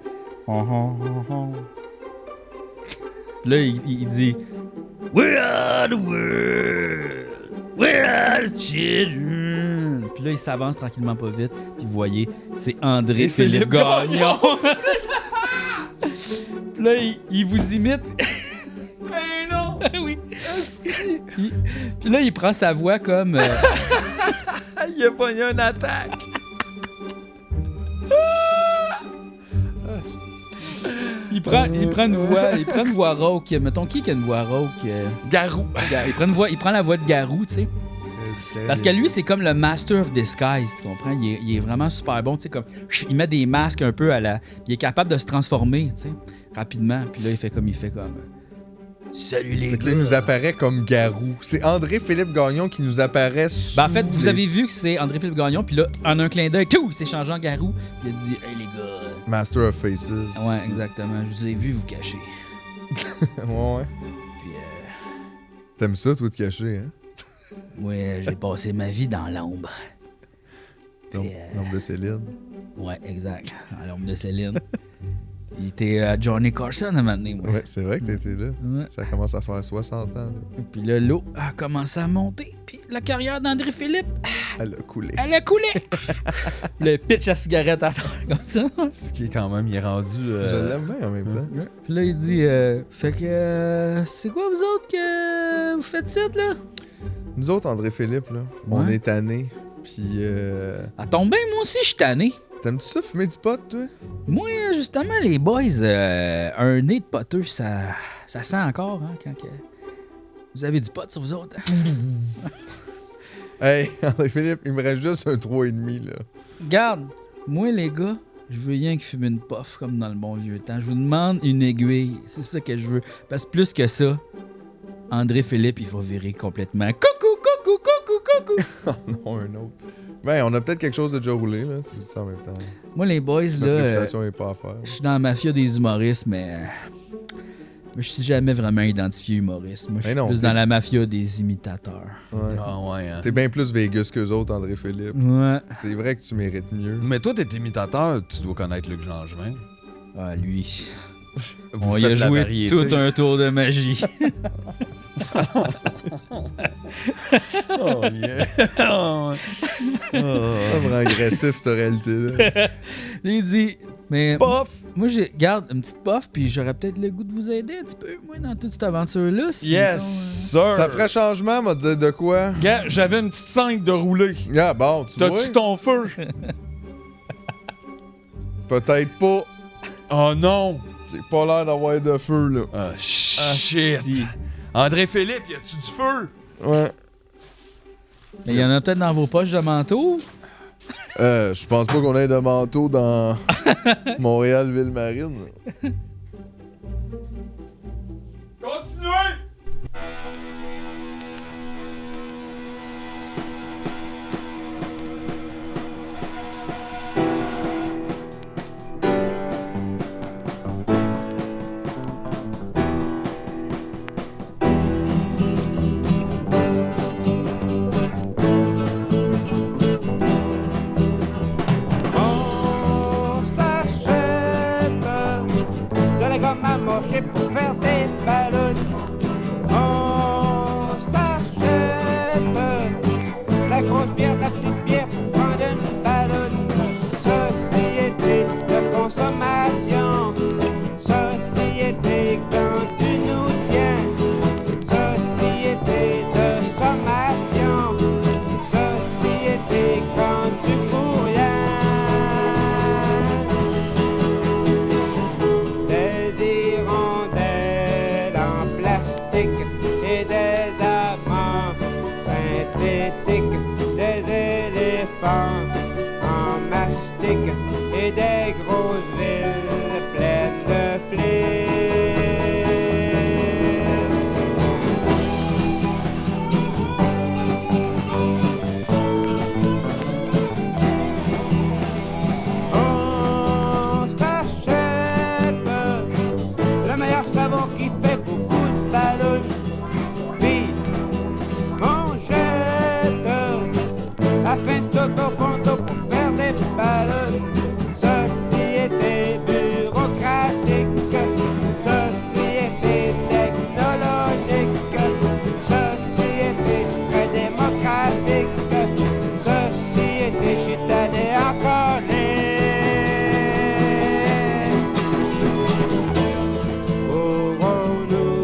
Là, il dit We are the world, we are the children. Puis là, il s'avance tranquillement pas vite. Puis vous voyez, c'est André-Philippe Gagnon. Puis là, il vous imite. Ben non! Oui. Puis là, il prend sa voix comme... Il a pogné une attaque! Il prend une voix rauque. Mettons, qui a une voix rauque? Garou! Il prend la voix de Garou, tu sais. Parce que lui, c'est comme le master of disguise, tu comprends? Il est vraiment super bon, tu sais, comme... Il met des masques un peu à la... Il est capable de se transformer, tu sais, rapidement. Puis là, il fait comme... Salut les Fait que gars! là, il nous apparaît comme Garou. C'est André-Philippe Gagnon qui nous apparaît sous Ben, en fait, vous les avez vu que c'est André-Philippe Gagnon, puis là, en un clin d'œil, tout, il s'est changé en Garou. Puis il a dit « Hey les gars... » Master of Faces. Ouais, exactement. Je vous ai vu vous cacher. Ouais. Puis, T'aimes ça, toi, de cacher, hein? ouais, j'ai passé ma vie dans l'ombre. Puis, L'ombre de Céline. ouais, exact. Dans l'ombre de Céline. Il était à Johnny Carson à un moment donné, moi. Ouais, c'est vrai que t'étais là. Ouais. Ça commence à faire 60 ans, là. Puis là, l'eau a commencé à monter. Puis la carrière d'André-Philippe, Elle a coulé. elle a coulé. Le pitch à cigarette à terre, comme ça. Ce qui est quand même, il est rendu... Je l'aime bien en même temps. Puis là, il dit, fait que, c'est quoi vous autres que vous faites ça, là? Nous autres, André-Philippe, là, on Ouais. est tannés. Puis, À tombe bien, moi aussi, je suis tanné. t'aimes-tu ça, fumer du pot, toi? Moi, justement, les boys, un nez de poteux, ça sent encore, hein, quand que... Vous avez du pot sur vous autres, hein? Hey, André-Philippe, il me reste juste un 3,5, là. Garde, moi, les gars, je veux rien que fumer une puff, comme dans le bon vieux temps. Je vous demande une aiguille, c'est ça que je veux. Parce que plus que ça, André-Philippe, il faut virer complètement. Coucou, coucou, coucou, coucou! Oh non, un autre. Ben, on a peut-être quelque chose de déjà roulé, là, si tu dis ça en même temps. Moi, les boys, Notre là, réputation est pas à faire. je suis dans la mafia des humoristes, mais je suis jamais vraiment identifié humoriste. Moi, je suis Mais non, plus t'es- dans la mafia des imitateurs. Ouais. Ah ouais, hein. T'es bien plus Vegas qu'eux autres, André-Philippe. Ouais. C'est vrai que tu mérites mieux. Mais toi, t'es imitateur, tu dois connaître Luc Langevin. Ah, lui. Vous On y a faites la joué variété. tout un tour de magie. Oh yeah! Ah, Ça me rend agressif, cette réalité-là. Il dit, mais Pof! moi, garde une petite puff, puis j'aurais peut-être le goût de vous aider un petit peu, moi, dans toute cette aventure-là. sinon, Yes, sir! Ça ferait changement, m'a dit de quoi? Gars, j'avais une petite 5 de rouler. Ah bon, tu vois? T'as-tu ton feu? Peut-être pas. Oh non! J'ai pas l'air d'avoir de feu, là. Ah, shit! si. André-Philippe, y a-tu du feu? Ouais. Mais il y en a peut-être dans vos poches de manteau. Je pense pas qu'on ait de manteau dans Montréal-Ville-Marine. Continuez! On s'achète de la gomme à mâcher pour faire des ballons. On s'achète la grosse bière, la petite bière pour prendre une ballonne. Société de consommation, société quand tu nous tiens, société de sommation, société quand tu fous rien. Des hirondelles en plastique et des et des grosses villes pleines de flics. On s'achète le meilleur savon qui fait beaucoup de ballons. Puis on jette afin de Totofondo pour faire des ballons. Société bureaucratique, société technologique, société très démocratique, société chitanée encore aurons-nous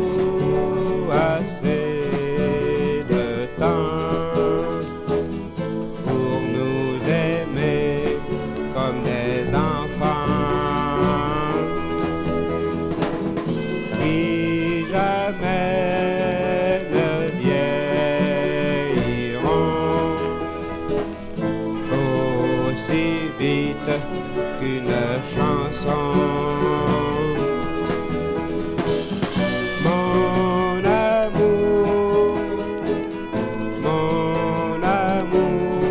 assez de temps pour nous aimer comme des enfants qui jamais ne vieilliront aussi vite qu'une chanson. Mon amour, mon amour,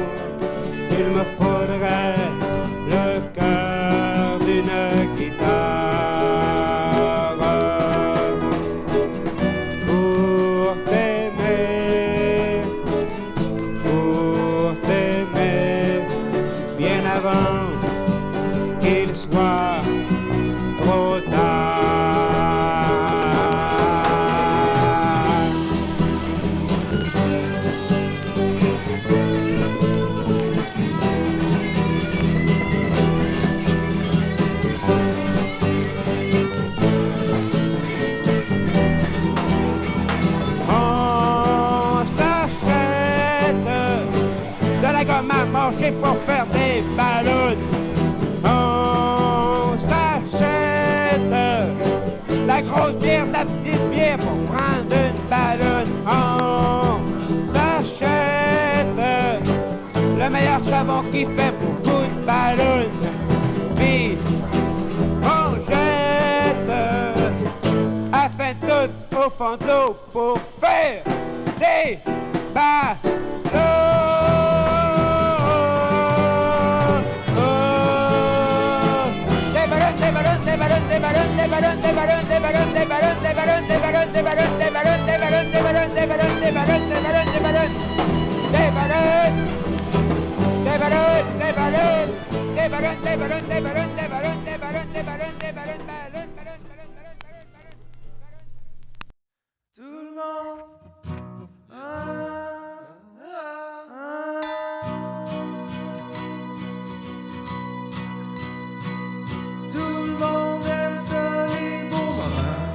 il me faudrait le cœur d'une guitare pour t'aimer bien avant qu'il soit trop tard. On s'achète de la gomme à manger pour faire des ballons. On s'achète la grosse bière, la petite bière pour prendre une ballonne. On s'achète le meilleur savon qui fait beaucoup de ballons. Puis on jette afin de tout au fond de l'eau pour faire des ballons. Tout le monde. Tout le monde aime ça, les beaux moments.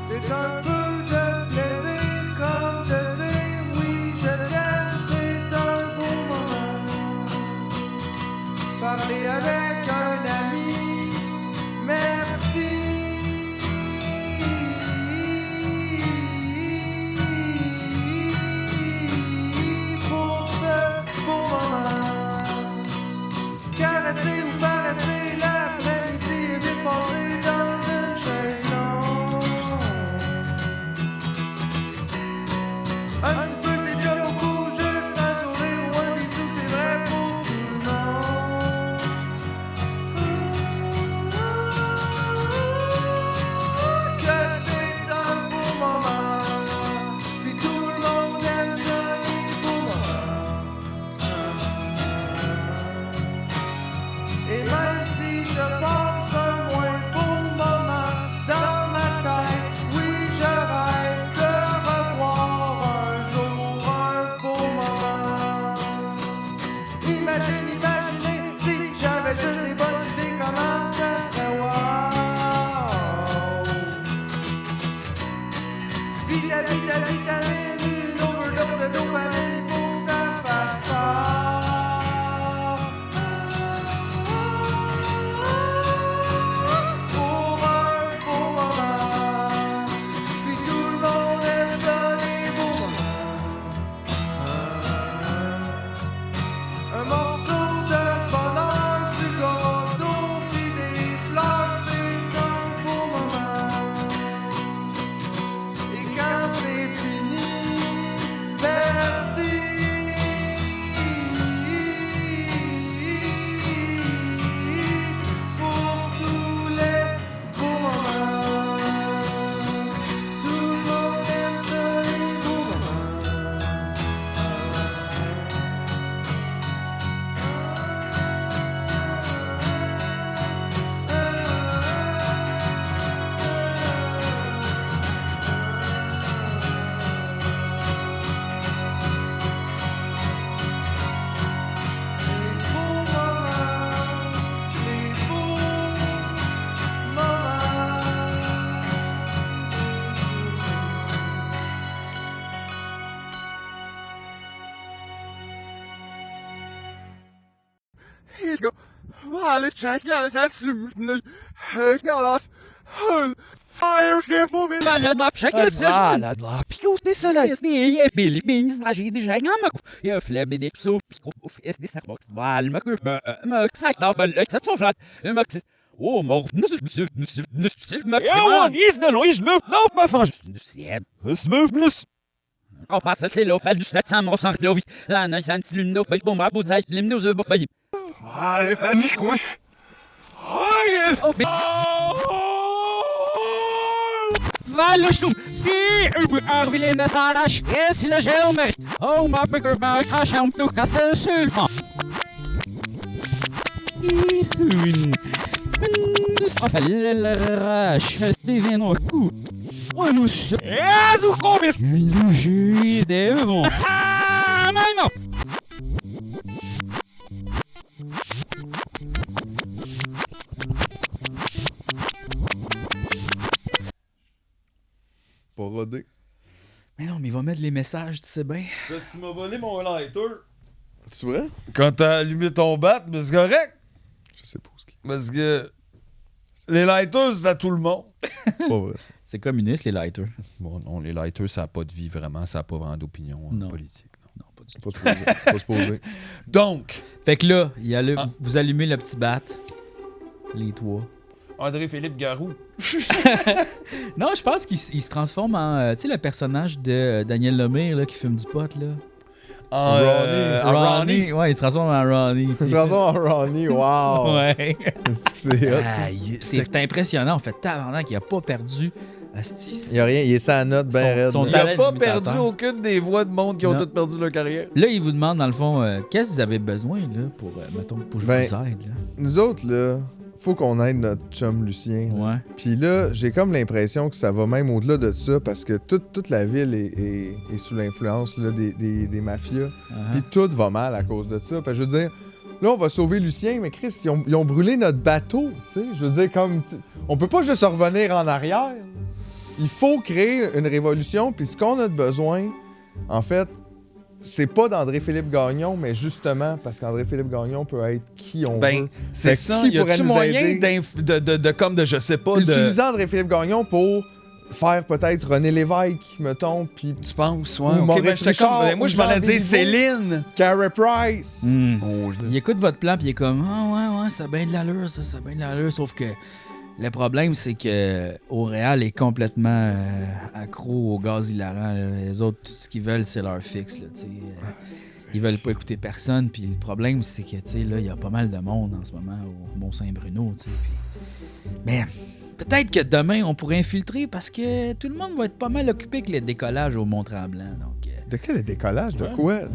C'est un peu de plaisir comme de dire oui, je t'aime, c'est un beau moment. Parler avec un ami, merci. Pour ce beau moment. Caresser ou paresser l'après-midi, vite passer dans une chaise longue. alle Tschechen, selbst Lümmel, Galas, Hull, Eierschrift, wo wir alle wenn nicht gut. Pas rodé. Mais non, mais il va mettre les messages, tu sais bien. Parce que tu m'as volé mon lighter. C'est vrai? Quand t'as allumé ton bat, mais c'est correct. Je sais pas ce qui. Parce que les lighters, c'est à tout le monde. C'est pas vrai, ça. C'est communiste, les lighters. Bon, non, les lighters, ça n'a pas de vie vraiment. Ça n'a pas vraiment d'opinion Non. politique. Non. Non, pas du tout. Pas supposé. Pas supposé. Donc, Fait que là, vous allumez le petit bat. Les trois. André-Philippe Garou. Non, je pense qu'il se transforme en... tu sais, le personnage de Daniel Lemire, là, qui fume du pot, là. En Ronnie. Ouais, il se transforme en Ronnie. tu C'est sais. raison en Ronnie, wow! Ouais. C'est hot. C'est impressionnant. En fait, tabarnak, il a pas perdu... Asti. Il y a rien, il est sans note, ben raide. son Il talent n'a pas d'imitateur. perdu aucune des voix de monde qui ont Non. toutes perdu leur carrière. Là, il vous demande, dans le fond, qu'est-ce que vous avez besoin, là, pour, mettons, pour que je Ben, vous aide, là. Nous autres, là, faut qu'on aide notre chum Lucien. là. Ouais. Puis là, j'ai comme l'impression que ça va même au-delà de ça parce que toute la ville est sous l'influence là, des mafias. Puis tout va mal à cause de ça. Puis je veux dire, là, on va sauver Lucien, mais Chris, ils ont brûlé notre bateau. Tu sais, je veux dire, comme. On peut pas juste revenir en arrière. Il faut créer une révolution. Puis ce qu'on a de besoin, en fait, c'est pas d'André-Philippe Gagnon, mais justement, parce qu'André-Philippe Gagnon peut être qui on Ben, veut. c'est Fait ça. qui Y a-tu pourrait nous moyen aider? de je sais pas, de... Utiliser André-Philippe Gagnon pour faire peut-être René Lévesque, mettons, puis Tu penses, Ou ouais. Ok, Maurice ben, j'étais Richard, comme- ben, moi, ou je m'en Jean allais dire Béliveau. Céline. Carey Price. Hmm. Oh, Il écoute votre plan, puis il est comme, ah ouais, ça a bien de l'allure, ça a bien de l'allure. Sauf que le problème, c'est que Auréal est complètement accro au gaz hilarant. Là. Les autres, tout ce qu'ils veulent, c'est leur fixe. Là, tu sais. Ils veulent pas écouter personne. Puis le problème, c'est que, tu sais, là, il y a pas mal de monde en ce moment au Mont-Saint-Bruno, tu sais. Mais peut-être que demain, on pourrait infiltrer parce que tout le monde va être pas mal occupé avec le décollage au Mont-Tremblant. Donc, De quel décollage? De quoi, là?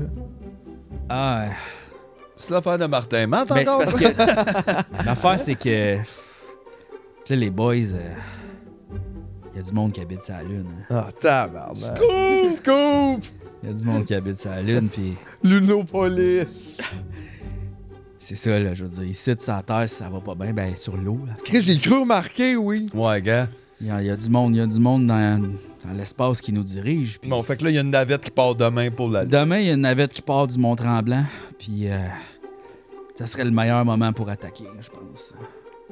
ah, C'est l'affaire de Martin Matt ben, c'est encore. parce que l'affaire, c'est que, tu sais, les boys, il y a du monde qui habite sur la Lune. Hein. Ah, tabarnak. Scoop! Scoop! Il y a du monde qui habite sur la Lune, puis Lunopolis. c'est ça, là, je veux dire, ici, sur la Terre, si ça va pas bien, ben, sur l'eau, là. Chris, j'ai cru remarquer, oui. Ouais, gars. Il y a du monde dans l'espace qui nous dirige. Puis Bon, fait que là, il y a une navette qui part demain pour la... demain, il y a une navette qui part du Mont-Tremblant, puis ça serait le meilleur moment pour attaquer, je pense.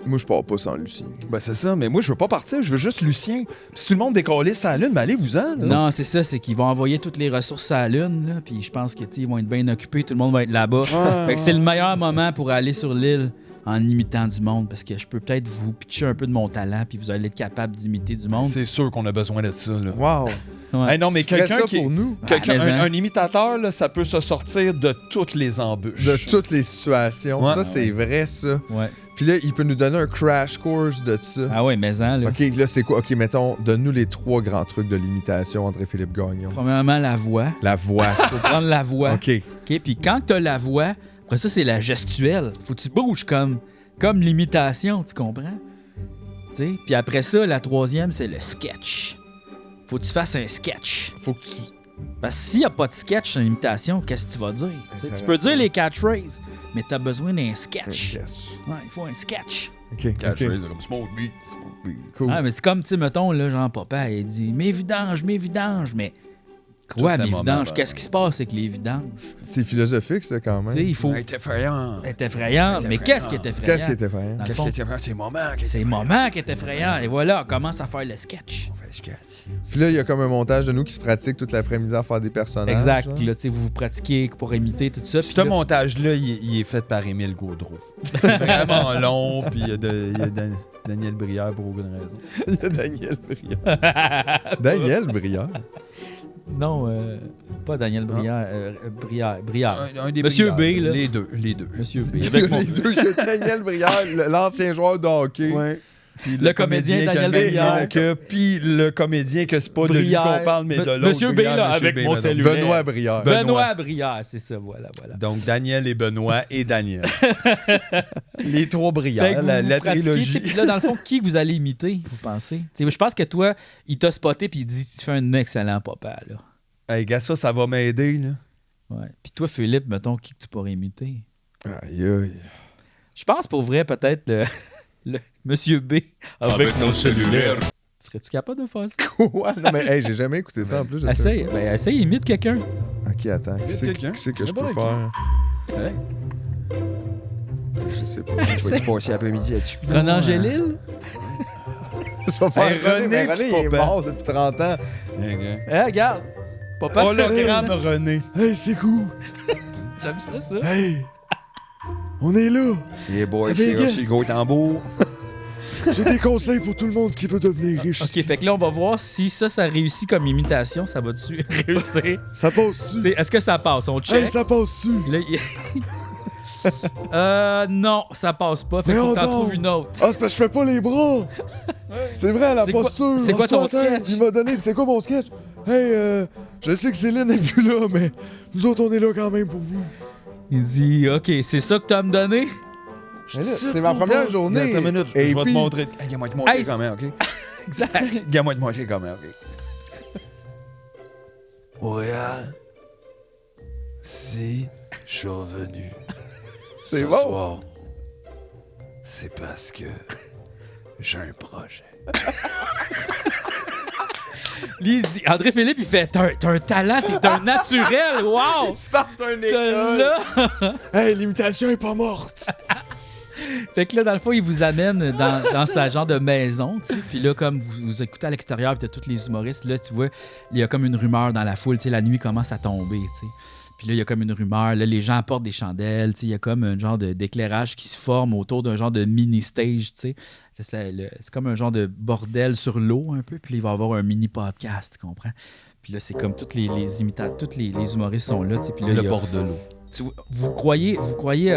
Moi, je pars pas sans Lucien. Ben, c'est ça, mais moi, je veux pas partir, je veux juste Lucien. Puis si tout le monde décollait sur la Lune, ben allez-vous-en. là. Non, c'est ça, c'est qu'ils vont envoyer toutes les ressources à la Lune, là, puis je pense que, tu sais, ils vont être bien occupés, tout le monde va être là-bas. Fait que c'est le meilleur moment pour aller sur l'île en imitant du monde, parce que je peux peut-être vous pitcher un peu de mon talent, puis vous allez être capable d'imiter du monde. C'est sûr qu'on a besoin de ça, là. Wow. Ouais. Hey, non, mais Tu ferais quelqu'un ça qui... pour nous. Quelqu'un, mais, hein. un imitateur, là, ça peut se sortir de toutes les embûches. De toutes les situations. Ouais. Ça, c'est vrai, ça. Ouais. Puis là, il peut nous donner un crash course de ça. Ah ouais, mais là. OK, là, c'est quoi? OK, mettons, donne-nous les 3 grands trucs de l'imitation, André-Philippe Gagnon. Premièrement, la voix. La voix. Faut prendre la voix. OK. OK, puis quand t'as la voix, après ça, c'est la gestuelle. Faut que tu bouges comme l'imitation, tu comprends? Tu sais, puis après ça, la troisième, c'est le sketch. Faut que tu fasses un sketch. Faut que tu... Parce que s'il n'y a pas de sketch en imitation, qu'est-ce que tu vas dire? Tu sais, tu peux Intéressant. dire les catchphrases, mais t'as besoin d'un Un sketch. sketch. Ouais, il faut un sketch. OK, OK. Catchphrase, comme Smoke Beat. Cool. Ah, mais c'est comme, tu sais, mettons, là, genre, papa, il dit « mes vidanges », mais Quoi, c'était les un moment, vidanges? ben. Qu'est-ce qui se passe avec les vidanges? C'est philosophique, ça, quand Tu sais, même. il faut Elle est effrayant. être effrayant. C'est Mais effrayant. qu'est-ce qui est effrayant? Qu'est-ce qui est effrayant? Dans le Qu'est-ce fond, qui est effrayant? C'est le moment. c'est le moment qui est effrayant. Et voilà, on commence à faire le sketch. On fait le sketch. Puis là, il y a comme un montage de nous qui se pratique toute l'après-midi à faire des personnages. Exact. genre. Puis là, tu sais, vous vous pratiquez pour imiter tout ça. Puis Ce là- montage-là, il est fait par Émile Gaudreau. Vraiment long, puis il y a Daniel Brière pour aucune raison. Il y a Daniel Brière. Daniel Brière? Non, pas Daniel Brière. Brière. Un des Monsieur Brière, B, là. Les deux. Monsieur B. Il y a Avec mon- les deux, il y a Daniel Brière, l'ancien joueur de hockey. Ouais. Puis Le comédien Daniel Brière. Puis le comédien que c'est pas de lui qu'on parle, mais de l'autre. Monsieur B, Brière, là, Monsieur avec B, mon madame. cellulaire. Benoît Brière. Benoît Brière, c'est ça, voilà. Donc, Daniel et Benoît et Daniel. Les trois Fait que Brières, vous la vous pratiquez, tu sais, trilogie. puis là, dans le fond, qui vous allez imiter, vous pensez? Tu sais, je pense que toi, il t'a spoté puis il dit tu fais un excellent papa, là. Hey, gars, ça va m'aider, là. Ouais. Puis toi, Philippe, mettons, qui que tu pourrais imiter? Aïe, aïe. Je pense pour vrai, peut-être le Monsieur B avec nos cellulaires. Serais-tu capable de faire ça? Quoi? Non, mais hey, j'ai jamais écouté ça en plus. Je sais Essaye, ben, essaye, imite quelqu'un. pas. Ok, attends. Qui c'est quelqu'un. qui c'est que je N'importe peux faire? Hey. Je sais pas. Je vais passer l'après-midi là-dessus. Renan Angélil? Je vais faire Hey, René, mais René, René, puis il est Papa. mort depuis 30 ans. Eh, regarde. Papa, c'est Hologramme René. Hey, c'est cool. J'aime ça. Hey, on est là. Yeah boy, À c'est Vegas. le gros tambour. J'ai des conseils pour tout le monde qui veut devenir riche. Ok, fait que là, on va voir si ça réussit comme imitation. Ça va-tu réussir? Ça passe-tu? T'sais, est-ce que ça passe? On check. Hey, ça passe-tu? Là, non, ça passe pas. Fait Mais faut on que t'en donc. trouves une autre. Ah, c'est parce que je fais pas les bras. C'est vrai, la C'est quoi- posture. c'est quoi Ah, ton attends, sketch? Il m'a donné. C'est quoi mon sketch? Hey, je sais que Céline n'est plus là, mais nous autres, on est là quand même pour vous. Il dit, OK, c'est ça que tu as à me donner? Mais là, c'est ma première journée. Attends une minute, je Et vais te puis- montrer. Hey, Regarde-moi te montrer Hey, comment, OK? Exact. Regarde-moi te montrer comment, OK? Montréal, si je suis revenu C'est ce bon. soir, c'est parce que j'ai un projet. Lui, il dit, André Philippe, il fait, t'as un talent, t'es un naturel, wow! Spartan T'as là! Hey, l'imitation est pas morte. Fait que là, dans le fond, il vous amène dans sa genre de maison, tu sais. Puis là, comme vous écoutez à l'extérieur, puis t'as tous les humoristes, là, tu vois, il y a comme une rumeur dans la foule, tu sais, la nuit commence à tomber, tu sais. Puis là, il y a comme une rumeur, là, les gens apportent des chandelles, tu sais, il y a comme un genre d'éclairage qui se forme autour d'un genre de mini-stage, tu sais. C'est comme un genre de bordel sur l'eau, un peu, puis là, il va y avoir un mini-podcast, tu comprends? Puis là, c'est comme tous les imitateurs, tous les humoristes sont là, tu sais. Puis là, il y a- bordelot. vous croyez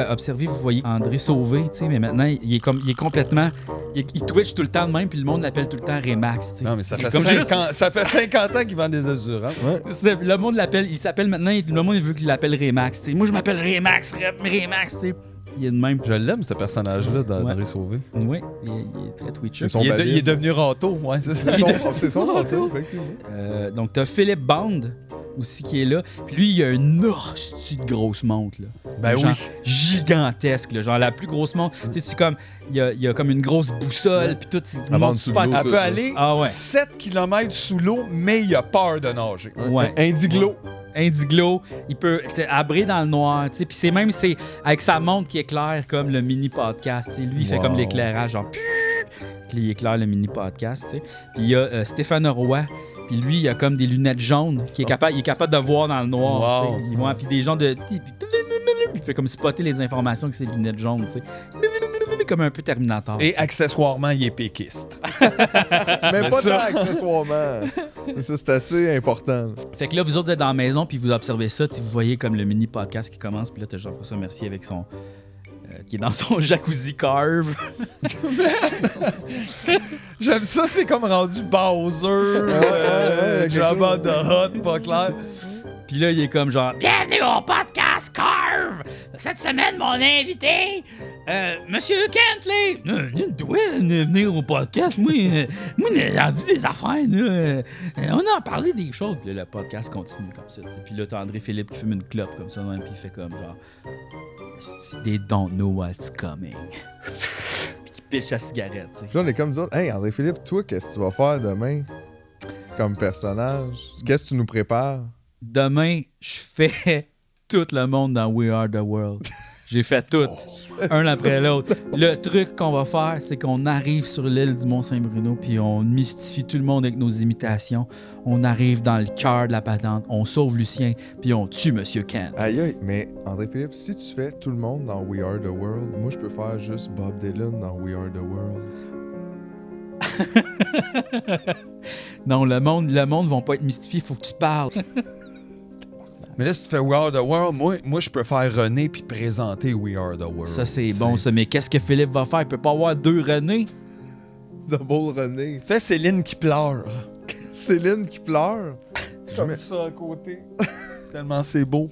observer, vous voyez André Sauvé, tu sais, mais maintenant, il est complètement... Il twitch tout le temps de même, puis le monde l'appelle tout le temps Remax, tu sais. Non, mais ça fait, Comme 50 ans qu'il vend des assurances. Le monde l'appelle, il s'appelle maintenant, le monde il veut qu'il l'appelle Remax, tu sais. Moi, je m'appelle Remax, Remax, tu sais. Il est de même. Je l'aime, ce personnage-là d'André Sauvé. Oui, il est très twitché. C'est son Il est, babine. il est devenu râteau, ouais, c'est ça. C'est son manteau, effectivement. Donc, t'as Philippe Bond aussi qui est là. Puis lui, il a une hostie de grosse montre, là. Ben Genre oui. gigantesque, là. Genre la plus grosse montre. Tu sais, c'est comme... Il y a comme une grosse boussole, puis tout... c'est une Avant montre dessous de super- l'eau. Elle peut aller Ah ouais. 7 km sous l'eau, mais il a peur de nager. Ouais. Indiglo. Indiglo, il peut c'est abré dans le noir, tu sais, puis c'est avec sa montre qui éclaire comme le mini podcast, tu sais, lui il fait Wow. comme l'éclairage genre puis il éclaire le mini podcast, tu sais. Puis il y a Stéphane Roy, puis lui il a comme des lunettes jaunes il est capable de voir dans le noir, Wow. tu sais. Il voit puis des gens de puis il fait comme spotter les informations avec ses lunettes jaunes, tu sais. Comme un peu Terminator. Et accessoirement, il est péquiste. Mais pas ça- tant accessoirement. Ça, c'est assez important. Fait que là, vous autres, vous êtes dans la maison, puis vous observez ça, tu sais, vous voyez comme le mini podcast qui commence, puis là, t'as Jean-François Mercier avec son... qui est dans son jacuzzi carve. J'aime ça, c'est comme rendu Bowser, ouais, Jabba the Hutt, pas clair. Puis là, il est comme genre... Bienvenue au podcast Carve! Cette semaine, mon invité, Monsieur Kentley. Il doit venir au podcast. Moi, j'ai rendu des affaires, là. On a parlé des choses. Puis là, le podcast continue comme ça, tu sais. Puis là, t'as André Philippe qui fume une clope comme ça, même, puis il fait comme genre... They don't know what's coming. Puis qui pitch sa cigarette, tu sais. Puis là, on est comme nous autres. Hey, André-Philippe, toi, qu'est-ce que tu vas faire demain comme personnage? Qu'est-ce que tu nous prépares? demain, je fais tout le monde dans We Are the World. J'ai fait tout, un après l'autre. Le truc qu'on va faire, c'est qu'on arrive sur l'île du Mont-Saint-Bruno, puis on mystifie tout le monde avec nos imitations. On arrive dans le cœur de la patente, on sauve Lucien, puis on tue Monsieur Kent. Aïe, aïe, mais André-Philippe, si tu fais tout le monde dans We Are the World, moi, je peux faire juste Bob Dylan dans We Are the World. Non, le monde va pas être mystifié, faut que tu parles. Mais là, si tu fais We Are the World, moi je peux faire René puis présenter We Are the World. Ça, c'est bon, ça. Mais qu'est-ce que Philippe va faire? Il peut pas avoir deux René. Double René. Fais Céline qui pleure. Céline qui pleure. Comme ça à côté. Tellement c'est beau.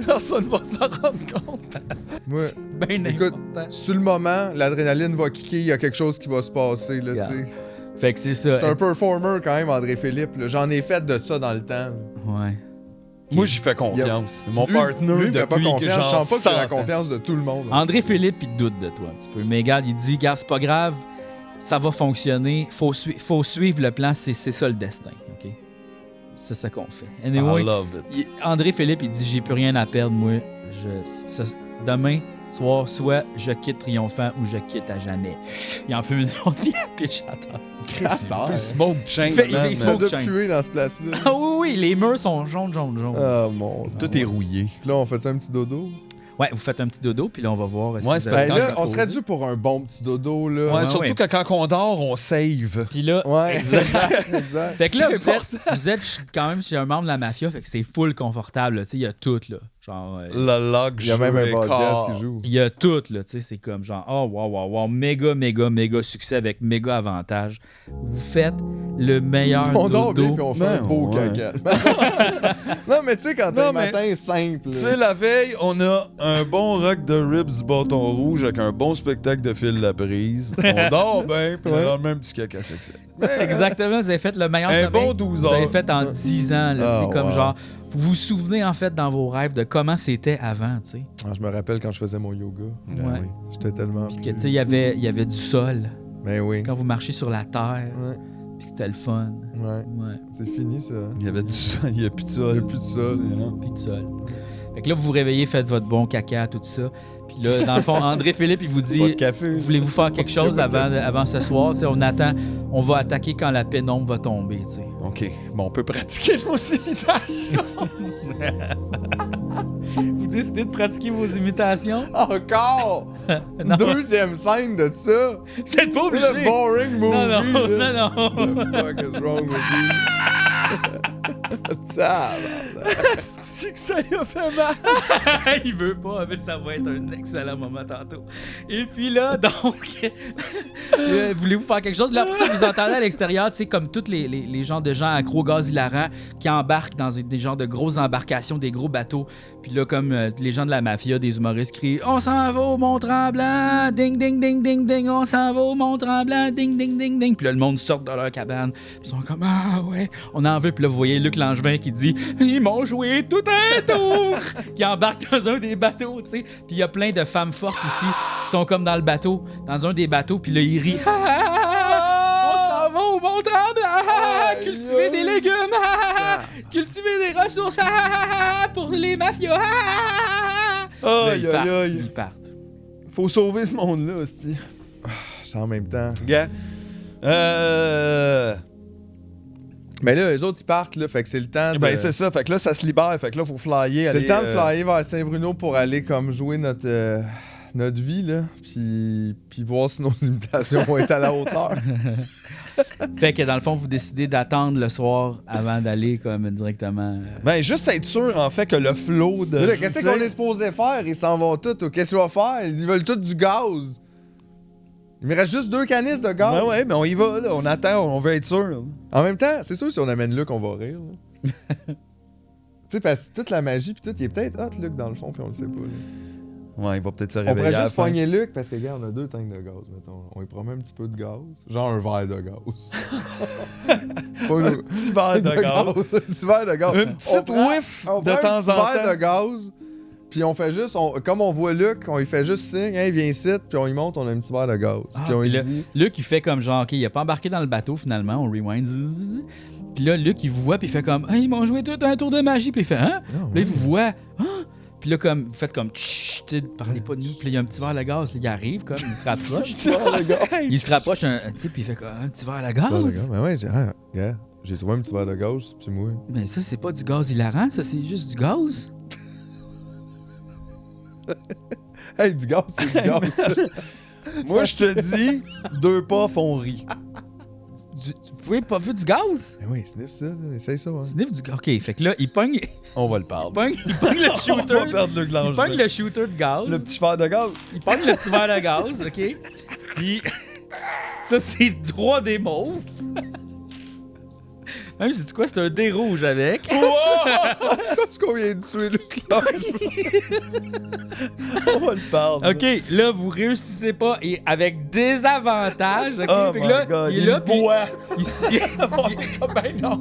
Personne va s'en rendre compte. Ouais. Ben Écoute, important. sur le moment, l'adrénaline va kicker, il y a quelque chose qui va se passer, là, Yeah. tu sais. Fait que c'est ça. C'est un performer quand même, André-Philippe. là. J'en ai fait de ça dans le temps. Ouais. Moi, j'y fais confiance. Mon Lui, partner, lui, il a pas depuis que confiance. Je sens pas que c'est la 100 ans. confiance de tout le monde. André-Philippe, il doute de toi un petit peu. Mais regarde, il dit, regarde, c'est pas grave, ça va fonctionner. Faut suivre le plan, c'est ça le destin. OK? C'est ça qu'on fait. Anyway, I love it. André-Philippe, il dit, j'ai plus rien à perdre, moi. Demain soir, soit je quitte triomphant ou je quitte à jamais. Il en fume une autre bière, pitch à terre. C'est un peu smoke chain, Il fait- man. il Ça smoke doit chain. puer dans ce place-là. Ah oui, oui, les murs sont jaunes. Ah mon Dieu. Tout est rouillé. Puis là, on fait un petit dodo. Ouais, vous faites un petit dodo, puis là, on va voir. Ouais, si c'est vous parce avez Ben que là, encore on serait posé. dû pour un bon petit dodo, là. Ouais, Ouais, surtout ouais. que quand on dort, on save. Puis là, Ouais, exact. fait que là, C'est vous êtes quand même chez un membre de la mafia, fait que c'est full confortable. Tu sais, il y a tout, là. Genre, Le log, Il y a même un podcast qui joue. il y a tout, là. Tu sais, c'est comme genre, oh, wow, méga succès avec méga avantage. Vous faites le meilleur On dort bien, dodo. puis on fait un Ben, beau ouais. caca. non, mais tu sais, quand t'as Non, un mais- matin simple. Tu sais, la veille, on a un bon rock de ribs du bâton rouge avec un bon spectacle de fil la prise. On dort bien, puis on a le même petit caca sexy. C'est exactement, vous avez fait le meilleur Un sommeil bon 12 Vous avez heures. fait en 10 ans, là, tu sais, Ah, comme wow. genre, vous vous souvenez en fait dans vos rêves de comment c'était avant, tu sais. Ah, je me rappelle quand je faisais mon yoga. Ouais. J'étais tellement. Puis que, tu sais, il y avait du sol. Ben oui. Quand vous marchiez sur la terre, Ouais, puis que c'était le fun. ouais. Ouais, C'est fini, ça. Il y avait du sol, il n'y a plus de Il sol. n'y a plus de ça. puis du sol. Fait que là, vous vous réveillez, faites votre bon caca, tout ça. Puis là, dans le fond, André-Philippe, il vous Pas de dit, café. voulez-vous faire quelque chose avant ce soir? Tu sais, on va attaquer quand la pénombre va tomber, tu sais. OK. Bon, on peut pratiquer nos imitations. Vous décidez de pratiquer vos imitations? Encore! Non. Deuxième scène de ça! Vous êtes pas obligé. Le boring movie! Non, là. non. What the fuck is wrong with you? Tabarnak. C'est que ça y a fait mal. Il veut pas, mais ça va être un excellent moment tantôt. Et puis là, donc, voulez-vous faire quelque chose? Là, pour ça, vous entendez à l'extérieur, tu sais, comme tous les genres de gens accros au gaz hilarant qui embarquent dans des genres de grosses embarcations, des gros bateaux. Puis là, comme les gens de la mafia, des humoristes crient « On s'en va au Mont-Tremblant! Ding, ding, ding, ding, ding! On s'en va au Mont-Tremblant! Ding, ding, ding, ding! » Puis là, le monde sort de leur cabane. Puis ils sont comme « Ah ouais, on en veut. » Puis là, vous voyez Luc Langevin qui dit « Ils m'ont joué tout un tour! » Qui embarque dans un des bateaux, tu sais. Puis il y a plein de femmes fortes aussi qui sont comme dans le bateau, dans un des bateaux. Puis là, ils rient « Ah, ah, ah, on s'en va au Mont-Tremblant! Cultiver des légumes! Ah, ah, cultiver des ressources! Ah, ah, ah, pour les mafias! Ah, ah, ah. Là, Aïe, aïe, aïe. Ils partent. Faut sauver ce monde-là, hostie. C'est en même temps. Gars. Mais là, les autres, ils partent, là. Fait que c'est le temps de. Ben, c'est ça. Fait que là, ça se libère. Fait que là, faut flyer. C'est aller, le temps de flyer vers Saint-Bruno pour aller comme jouer notre vie, là. Puis voir si nos imitations vont être à la hauteur. Fait que dans le fond, vous décidez d'attendre le soir avant d'aller comme directement. Ben, juste être sûr, en fait, que le flow de. Mais là, qu'est-ce qu'on est supposé faire? Ils s'en vont tous. Qu'est-ce qu'ils vont faire? Ils veulent tous du gaz. Il me reste juste 2 canisses de gaz. Ben ouais, mais on y va, là. On attend, on veut être sûr. En même temps, c'est sûr si on amène Luc, on va rire. là. Tu sais, parce que toute la magie, puis tout, il est peut-être hot, Luc, dans le fond, puis on le sait pas. Là. Ouais, il va peut-être se On réveiller. pourrait à la juste fin. pogner Luc, parce que, regarde, on a 2 tanks de gaz, mettons. On lui promet un petit peu de gaz. Genre un verre de gaz. Pas Un petit verre de gaz. Un petit verre de gaz. Une petite whiff on de prend temps un petit en verre temps. de gaz, Puis on fait juste, comme on voit Luc, on lui fait juste signe, hey, viens ici, puis on y monte, on a un petit verre de gaz. Puis on lui dit... Luc, il fait comme genre, OK, il a pas embarqué dans le bateau finalement, on rewind. Puis là, Luc, il vous voit, puis il fait comme, hey, ils m'ont joué tout un tour de magie. Puis il fait, hein? Oh, Là, il vous voit, hein? Puis là, comme, vous faites comme, chut, parlez pas de nous. Puis là, il y a un petit verre de gaz, là, il arrive, comme, il se rapproche. Il se rapproche, tu sais, puis il fait comme, un petit verre de gaz. Ben ouais, j'ai trouvé un petit verre de gaz, puis moi. Mais ça, c'est pas du gaz hilarant, ça, c'est juste du gaz. Hey, du gaz, c'est du gaz. Moi, je te dis, 2 pas font rire. Vous pouvez pas vu du gaz? Ben oui, sniff ça, là, essaye ça. Hein. Sniff du gaz. OK, fait que là, il pogne On va le parler. il pogne le On shooter. va perdre le Il glange. pogne le shooter de gaz. Le petit fer de gaz. Il pogne le petit verre de gaz, OK? Puis, ça, c'est 3 dés mauves. Même si c'est quoi, c'est un dé rouge avec. C'est qu'on vient de tuer le cloche. On va le parler. OK, là, vous réussissez pas et avec des avantages, OK? Oh Fait que my là, God, il est là, puis boit.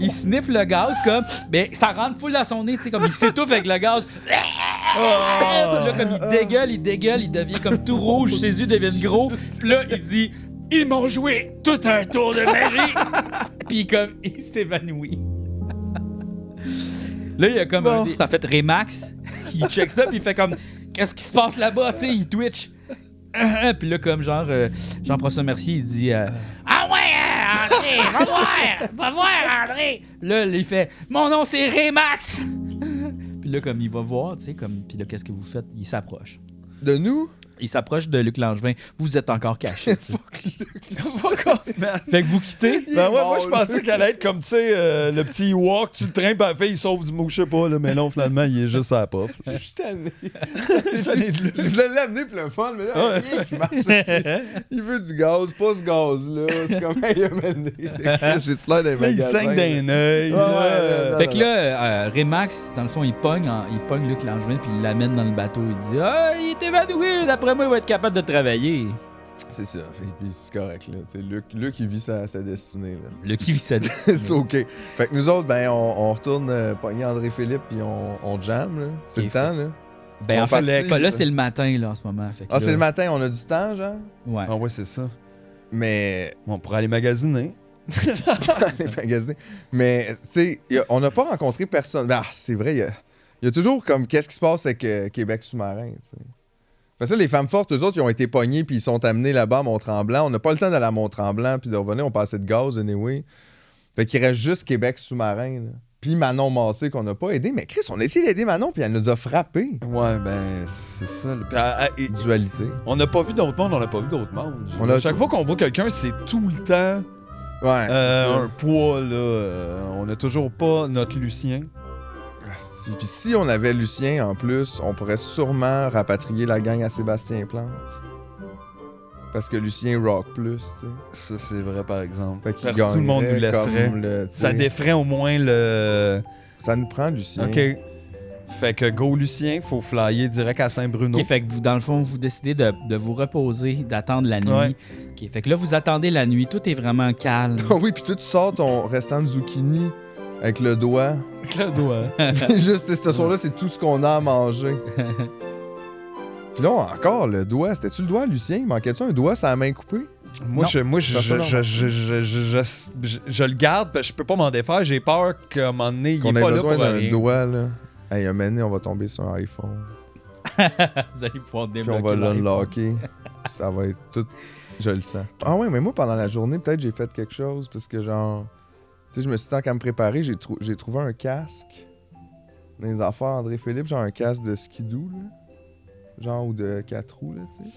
il sniffe le gaz comme... Ben, ça rentre full dans son nez, tu sais, comme il s'étouffe avec le gaz. Là, comme il dégueule, il devient comme tout rouge, ses yeux deviennent gros. Puis là, il dit... Ils m'ont joué tout un tour de magie! Puis comme, il s'évanouit. Là, il y a comme en fait, Remax, il check ça, puis il fait comme, qu'est-ce qui se passe là-bas, tu sais, il twitch. Puis là, comme genre, Jean-François Mercier, il dit, ah ouais, André, va voir, André. Là, il fait, mon nom, c'est Remax. Puis là, comme il va voir, tu sais, comme, puis là, qu'est-ce que vous faites? Il s'approche. De nous? Il s'approche de Luc Langevin. Vous êtes encore caché. Fuck off, man. Fait que vous quittez. Ben ouais, moi je pensais qu'elle allait être comme, tu sais, le petit walk, tu le traînes, puis elle fait, il sauve du mot, je sais pas, là, mais non, finalement, il est juste à la pof. Je suis tanné. Je voulais l'amener pour le fun, mais là, rien qui marche. Il veut du gaz, pas ce gaz-là. C'est comme, il a mené. J'ai-tu l'air d'un Là, il magasin? saigne d'un œil. Ouais. Fait que là, Remax, dans le fond, il pogne Luc Langevin, puis il l'amène dans le bateau. Il dit, ah, il est évanoui, d'après moi, il va être capable de travailler. C'est ça. Et puis c'est correct, là. C'est Luc, il vit sa destinée, là. Luc, il vit sa destinée. C'est OK. Fait que nous autres, ben, on retourne pogner André-Philippe, puis on jamme, là. C'est le temps, là. Ben, en sont fait, partis, là, c'est le matin, là, en ce moment. Fait que là, c'est le matin, on a du temps, genre? Ouais. Ah ouais, c'est ça. Mais... On pourrait aller magasiner. les magasins. Mais, tu sais, on n'a pas rencontré personne. Ben, c'est vrai, il y a toujours comme qu'est-ce qui se passe avec Québec sous-marin, tu sais. Parce que les femmes fortes, eux autres, ils ont été pognés puis ils sont amenés là-bas à Mont-Tremblant. On n'a pas le temps d'aller à Mont-Tremblant puis de revenir, on passait de gaz, anyway. Fait qu'il reste juste Québec sous-marin, là. Puis Manon Massé qu'on n'a pas aidé. Mais Chris, on a essayé d'aider Manon puis elle nous a frappés. Ouais, ben, c'est ça. Puis, Dualité. on n'a pas vu d'autres mondes, on n'a pas vu d'autres mondes. Chaque fois qu'on voit quelqu'un, c'est tout le temps Ouais, c'est ça. un poids, là. On n'a toujours pas notre Lucien. Puis si on avait Lucien en plus, on pourrait sûrement rapatrier la gang à Sébastien Plante. Parce que Lucien rock plus, tu sais. Ça, c'est vrai, par exemple. Fait qu'il Parce que tout le monde nous gagnerait laisserait. comme le, tu sais. Ça défrait au moins le... Ça nous prend Lucien. OK. Fait que go Lucien, faut flyer direct à Saint-Bruno. OK, fait que vous, dans le fond, vous décidez de vous reposer, d'attendre la nuit. Ouais. OK, fait que là, vous attendez la nuit. Tout est vraiment calme. Ah oui, puis toi, tu sors ton restant de zucchini avec le doigt. Le doigt. Juste, ce soir-là, c'est tout ce qu'on a à manger. Puis là, encore, le doigt. C'était-tu le doigt, Lucien? Il manquait-tu un doigt sur la main coupée? Moi, je le garde, parce que je peux pas m'en défaire. J'ai peur qu'à un moment donné, il Qu'on est ait pas là besoin pour d'un rien. doigt, là. Hey, un moment donné, on va tomber sur un iPhone. Vous allez pouvoir Puis débloquer on va l'iPhone. l'unlocker. Ça va être tout... Je le sens. Ah ouais, mais moi, pendant la journée, peut-être j'ai fait quelque chose, parce que genre... Tu sais, je me suis dit, tant qu'à me préparer, j'ai trouvé un casque dans les affaires André-Philippe, genre un casque de skidoo, là. Genre, ou de 4 roues, là, tu sais.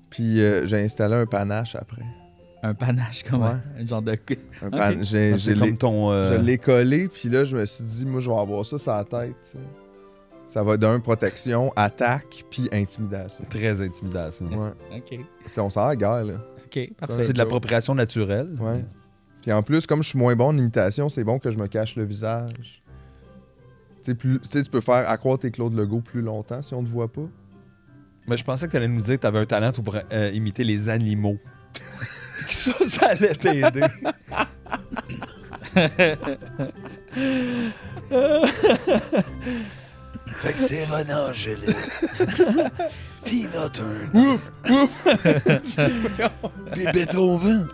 Puis j'ai installé un panache après. Un panache, comme Ouais. un genre de... J'ai C'est comme ton... je l'ai collé, puis là, je me suis dit, moi, je vais avoir ça sur la tête, tu sais. Ça va d'un, protection, attaque, puis intimidation. Très intimidation. Ouais. OK, On s'en va à la guerre, là. OK, parfait. C'est de l'appropriation naturelle. Ouais. Puis en plus, comme je suis moins bon en imitation, c'est bon que je me cache le visage. Tu sais, tu peux faire accroître tes Claude Legault plus longtemps si on te voit pas. Mais je pensais que tu allais nous dire que tu avais un talent pour imiter les animaux. ça allait t'aider. Fait que c'est René Angélil. Tina Turner. Puis Beethoven.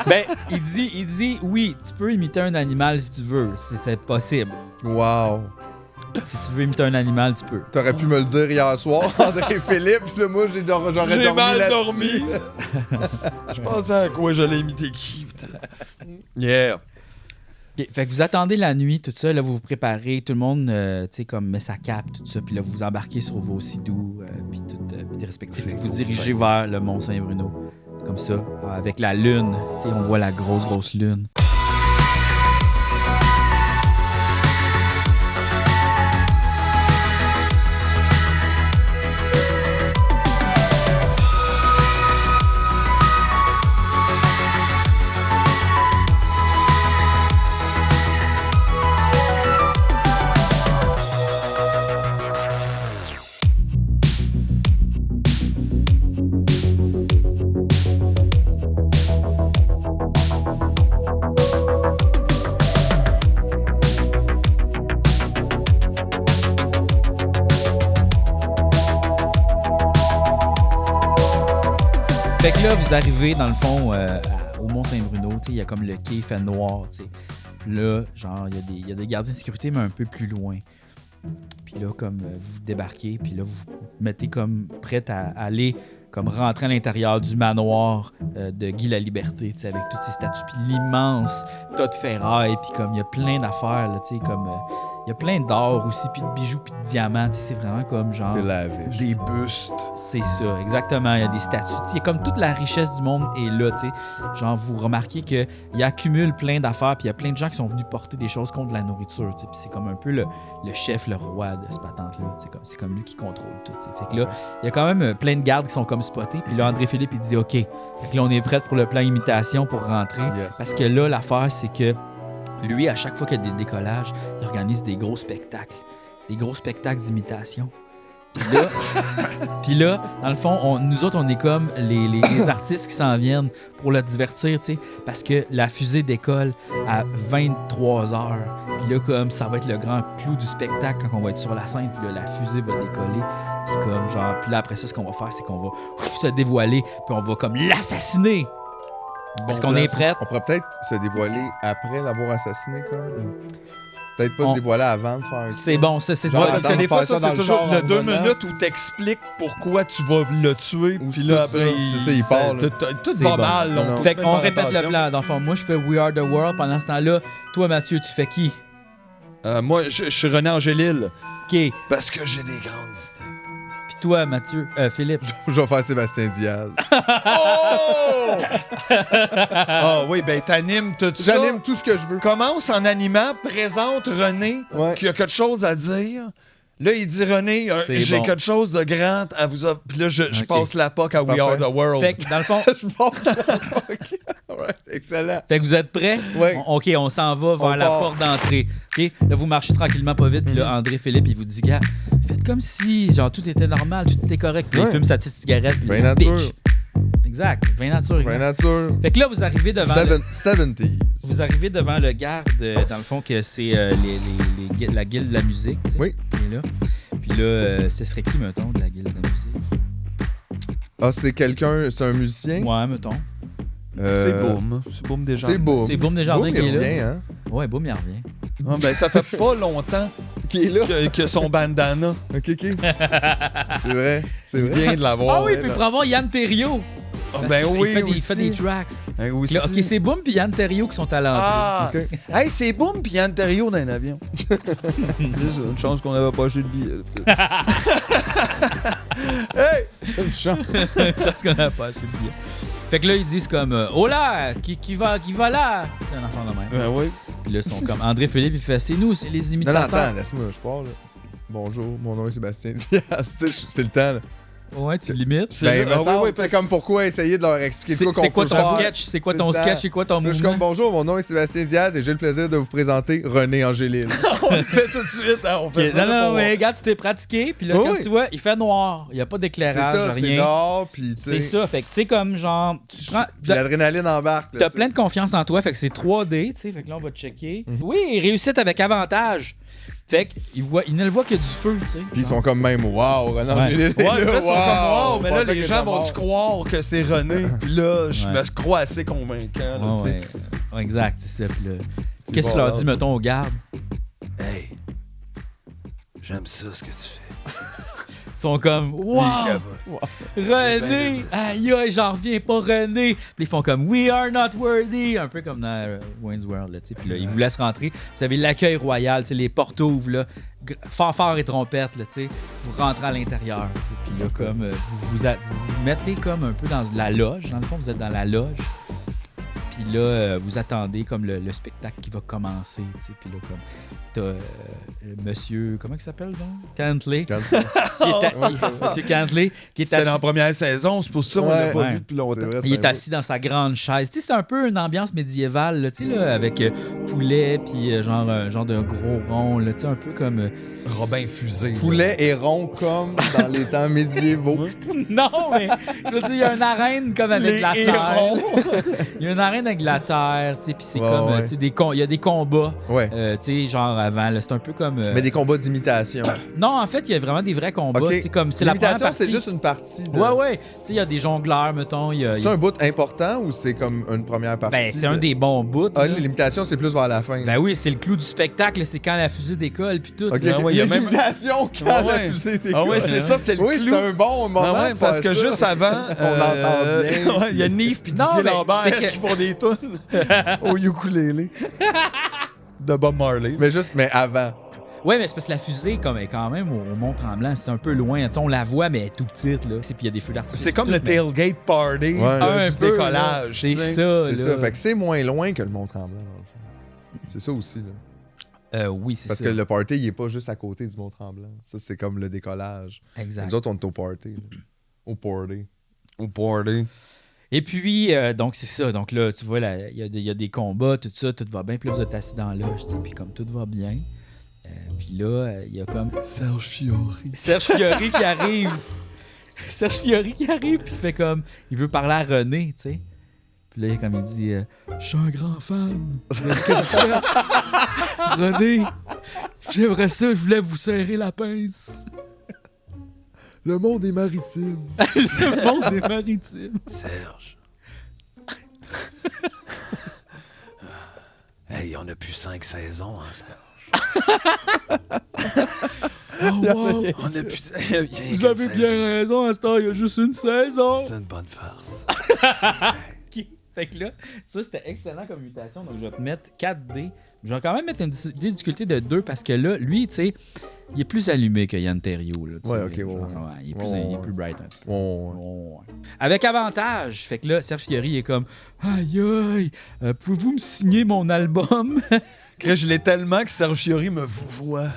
Ben, il dit, oui, tu peux imiter un animal si tu veux. C'est possible. Wow. Si tu veux imiter un animal, tu peux. T'aurais pu me le dire hier soir, André-Philippe, puis là, moi, j'aurais J'ai dormi mal là-dessus. dormi. Je pensais à quoi j'allais imiter qui. Putain. Yeah. Ok, fait que vous attendez la nuit, tout ça, là, vous vous préparez, tout le monde, tu sais, comme met sa cape, tout ça, puis là, vous embarquez sur vos sidous, puis tout, puis des respectifs, puis vous dirigez vers le Mont Saint-Bruno, comme ça, avec la lune, tu sais, on voit la grosse lune. Fait que là, vous arrivez, dans le fond, au Mont-Saint-Bruno, tu sais, il y a comme le quai fait noir, tu sais. Là, genre, il y a des gardiens de sécurité, mais un peu plus loin. Puis là, comme vous débarquez, puis là, vous mettez comme prête à aller, comme rentrer à l'intérieur du manoir de Guy Laliberté, tu sais, avec toutes ces statues, puis l'immense tas de ferraille, puis comme il y a plein d'affaires, là, tu sais, comme... il y a plein d'or aussi, puis de bijoux, puis de diamants, tu sais, c'est vraiment comme genre... C'est lavish. Des bustes. C'est ça, exactement. Il y a des statues. Il y a comme toute la richesse du monde est là, tu sais. Genre, vous remarquez qu'il accumule plein d'affaires, puis il y a plein de gens qui sont venus porter des choses contre la nourriture, tu sais. Puis c'est comme un peu le chef, le roi de cette patente-là. C'est comme lui qui contrôle tout, tu sais. Fait que là, il y a quand même plein de gardes qui sont comme spotés. Puis là, André-Philippe, il dit OK. Fait que là, on est prêt pour le plan imitation pour rentrer. Yes. Parce que là, l'affaire, c'est que lui, à chaque fois qu'il y a des décollages, il organise des gros spectacles. Des gros spectacles d'imitation. Puis là, dans le fond, nous autres, on est comme les artistes qui s'en viennent pour le divertir, tu sais, parce que la fusée décolle à 23h. Puis là, comme ça va être le grand clou du spectacle quand on va être sur la scène, puis là, la fusée va décoller. Puis comme genre, puis là, après ça, ce qu'on va faire, c'est qu'on va se dévoiler, puis on va comme l'assassiner. Est-ce qu'on est prêt? On pourrait peut-être se dévoiler après l'avoir assassiné, comme. Peut-être pas se dévoiler avant de faire C'est bon, ça, c'est Genre, Ouais, bon. parce que des fois, ça, dans c'est le toujours char le 2 en revenant. minutes où t'expliques pourquoi tu vas le tuer, Ou puis là, tout après, ça, c'est ça, il part, là. Tout C'est va bon. mal. Non, non. Donc, Fait faut qu'on faire répète le attention. plan. Dans le fond, moi, je fais We Are the World. Pendant ce temps-là, toi, Mathieu, tu fais qui? Moi, je suis René Angélil. OK. Parce que j'ai des grandes idées. Puis toi, Mathieu, Philippe. Je vais faire Sébastien Diaz. Oh! Ah oui, ben t'animes tout ça. J'anime tout ce que je veux. Commence en animant, présente René Ouais. qui a quelque chose à dire. Là, il dit René, C'est j'ai bon. quelque chose de grand à vous offrir. Puis là, je Ok. passe la POC à We Parfait. Are the World. Fait que, dans le fond, Je pense. OK. Alright, excellent. fait que vous êtes prêts? Ouais. OK, on s'en va vers On la part. porte d'entrée. OK? Là, vous marchez tranquillement, pas vite. Puis là, André-Philippe, il vous dit, gars, faites comme si, genre, tout était normal, tout était correct. Puis là, il Ouais. fume sa petite cigarette. Puis Vin il nature. bitch. Exact. Vin nature. Vin exact. nature. Fait que là, vous arrivez devant... 70s. Vous arrivez devant le garde, dans le fond, que c'est la guilde de la musique, tu sais. Oui. qui est là. Puis là, ce serait qui, mettons, de la guilde de la musique? Ah, c'est quelqu'un, c'est un musicien? Ouais, mettons. C'est Boom. C'est Boom déjà. C'est Boom. C'est Boom Desjardins Boom, qui est il là. revient, hein? Ouais, Boom, il revient. Ah, ben, ça fait pas longtemps Qui est là? que son bandana OK, OK. C'est vrai. C'est vrai. vient de l'avoir. Ah oui, ouais, puis là. pour avoir Yann Terriot. Ah, ben oui, il fait des tracks. Ben aussi. Là, OK, c'est Boom puis Yann Terriot qui sont à l'entrée. Ah! OK. Hey, c'est Boom pis Yann Terriot dans un avion. C'est ça, une chance qu'on n'avait pas acheté de billet. Hey! Une chance. Je pense qu'on n'a pas acheté de billet. Fait que là, ils disent comme « Oh là! Qui va là? » C'est un enfant de même. Ben oui. Puis là, ils sont comme André-Philippe, il fait « C'est nous, c'est les Non, non, imitateurs. attends, laisse-moi, je parle. Là. Bonjour, mon nom est Sébastien Diaz. Tu sais, c'est le temps, là. Ouais, tu limites. Ben, ah me semble, oui, c'est parce- comme pourquoi essayer de leur expliquer C'est quoi qu'on c'est quoi peut ton faire. sketch? C'est quoi C'est ton le temps. sketch? C'est quoi ton Là, je suis comme mouvement? bonjour, mon nom est Sébastien Diaz et j'ai le plaisir de vous présenter René Angélil. On le fait tout de suite. Hein, on Ok, fait ça. non, là, non, pour- mais regarde, tu t'es pratiqué, puis là, Oui, comme oui. tu vois, il fait noir. Il n'y a pas C'est d'éclairage, ça, c'est rien. dehors, puis tu C'est sais. ça, fait que tu sais, comme genre, tu prends. Puis l'adrénaline embarque. là, T'as tu sais. plein de confiance en toi, fait que c'est 3D, tu sais, fait que là, on va checker. Mhm. Oui, réussite avec avantage. Fait qu'il ne le voit que du feu, tu sais. Puis ils sont comme même, wow, Renan Ouais. Gélil. Ouais, là, ils sont comme, wow, mais on là, pensait les qu'il gens était vont-tu mort. croire que c'est René? Puis là, je Ouais. me crois assez convaincant, là, tu sais. Ouais, ouais, exact, c'est ça. Puis là, C'est qu'est-ce que tu bon, leur là. dis, mettons, aux gardes? Hey, j'aime ça, ce que tu fais. Ils sont comme, wow! René! Aïe, aïe, j'en reviens pas, René! Puis ils font comme, we are not worthy! Un peu comme dans Wayne's World, là, tu sais. Puis là, ils vous laissent rentrer. Vous avez l'accueil royal, tu sais, les portes ouvrent, là. Fanfare et trompette, là, tu sais. Vous rentrez à l'intérieur, tu sais. Puis là, comme, vous mettez comme un peu dans la loge. Dans le fond, vous êtes dans la loge. Puis là, vous attendez comme le spectacle qui va commencer, tu sais. Puis là, comme, t'as monsieur, comment il s'appelle donc? Cantley. Monsieur Cantley, qui est C'était assis. dans la première saison, c'est pour ça qu'on l'a Ouais. pas Ouais. vu depuis longtemps. C'est vrai, Il est c'est assis dans sa grande chaise. Tu sais, c'est un peu une ambiance médiévale, là, tu sais, là, avec poulet, puis genre de gros rond, là, tu sais, un peu comme... Robin Fusé. Poulet et rond comme dans les temps médiévaux. Non, mais je veux dire, il y a une arène comme avec Les la terre. hérons. Il y a une arène avec la terre, tu sais, puis c'est Ouais, comme, ouais. tu sais, il y a des combats, Ouais. tu sais, genre avant, là, c'est un peu comme... Mais des combats d'imitation. Non, en fait, il y a vraiment des vrais combats, Ok. tu sais, comme, c'est la première L'imitation, partie. c'est juste une partie. De... Ouais, tu sais, il y a des jongleurs, mettons, il y a... C'est un bout important ou c'est comme une première partie? Ben, c'est un des bons bouts, Ah, là. l'imitation, c'est plus vers la fin. Ben oui, c'est le clou du spectacle, c'est quand la fusée décolle, puis tout. Ok, là. ouais, il y a même- l'imitation quand Ah la ouais. fusée était Ah ouais, cool. c'est ça, c'est le Oui, clou. c'est un bon moment. Ah ouais, de parce faire que ça. juste avant, On l'entend bien. ouais, il y a Nive puis Non, Didier mais Lambert c'est que- qui font des tunes au ukulélé de Bob Marley. Mais avant. Ouais, mais c'est parce que la fusée comme, est quand même au Mont-Tremblant, c'est un peu loin. Tu sais, on la voit, mais elle est tout petite, là. Puis il y a des feux d'artifice. C'est comme tout, le mais- tailgate party Ouais. du Un peu, là, décollage. c'est tu sais. ça, C'est là. ça. Fait que c'est moins loin que le Mont-Tremblant, dans le fond. C'est ça aussi, là. Oui, c'est Parce ça. que le party, il est pas juste à côté du Mont-Tremblant. Ça, c'est comme le décollage. Exact. Nous autres, on est au party. Là. Au party. Au party. Et puis, donc, c'est ça. Donc là, tu vois, il y a des combats, tout ça, tout va bien. Puis là, vous êtes assis dans la loge, tu sais, puis comme tout va bien. Puis là, il y a comme Serge Fiori. Serge Fiori qui arrive. Serge Fiori qui arrive, puis il fait comme... Il veut parler à René, tu sais. Puis là, comme il dit, je suis un grand fan de ce que tu fais. René, j'aimerais ça, je voulais vous serrer la pince. Le monde est maritime. Le monde des maritimes. Serge. Hey, on a plus 5 saisons, hein, Serge. Oh wow, On a plus... vous avez bien raison, à ce temps, il y a juste une saison. C'est une bonne farce. Ok. Fait que là, ça c'était excellent comme mutation, donc je vais te mettre 4D. Je vais quand même mettre une difficulté de 2 parce que là, lui, tu sais, il est plus allumé que Yann Terriot. Là, tu sais. Ouais, ok, ouais, Genre, ouais. il est plus, Ouais, il est ouais. plus bright un petit peu. On... Ouais. Avec avantage. Fait que là, Serge Fiori est comme aïe aïe, pouvez-vous me signer mon album? Crée, je l'ai tellement que Serge Fiori me voit.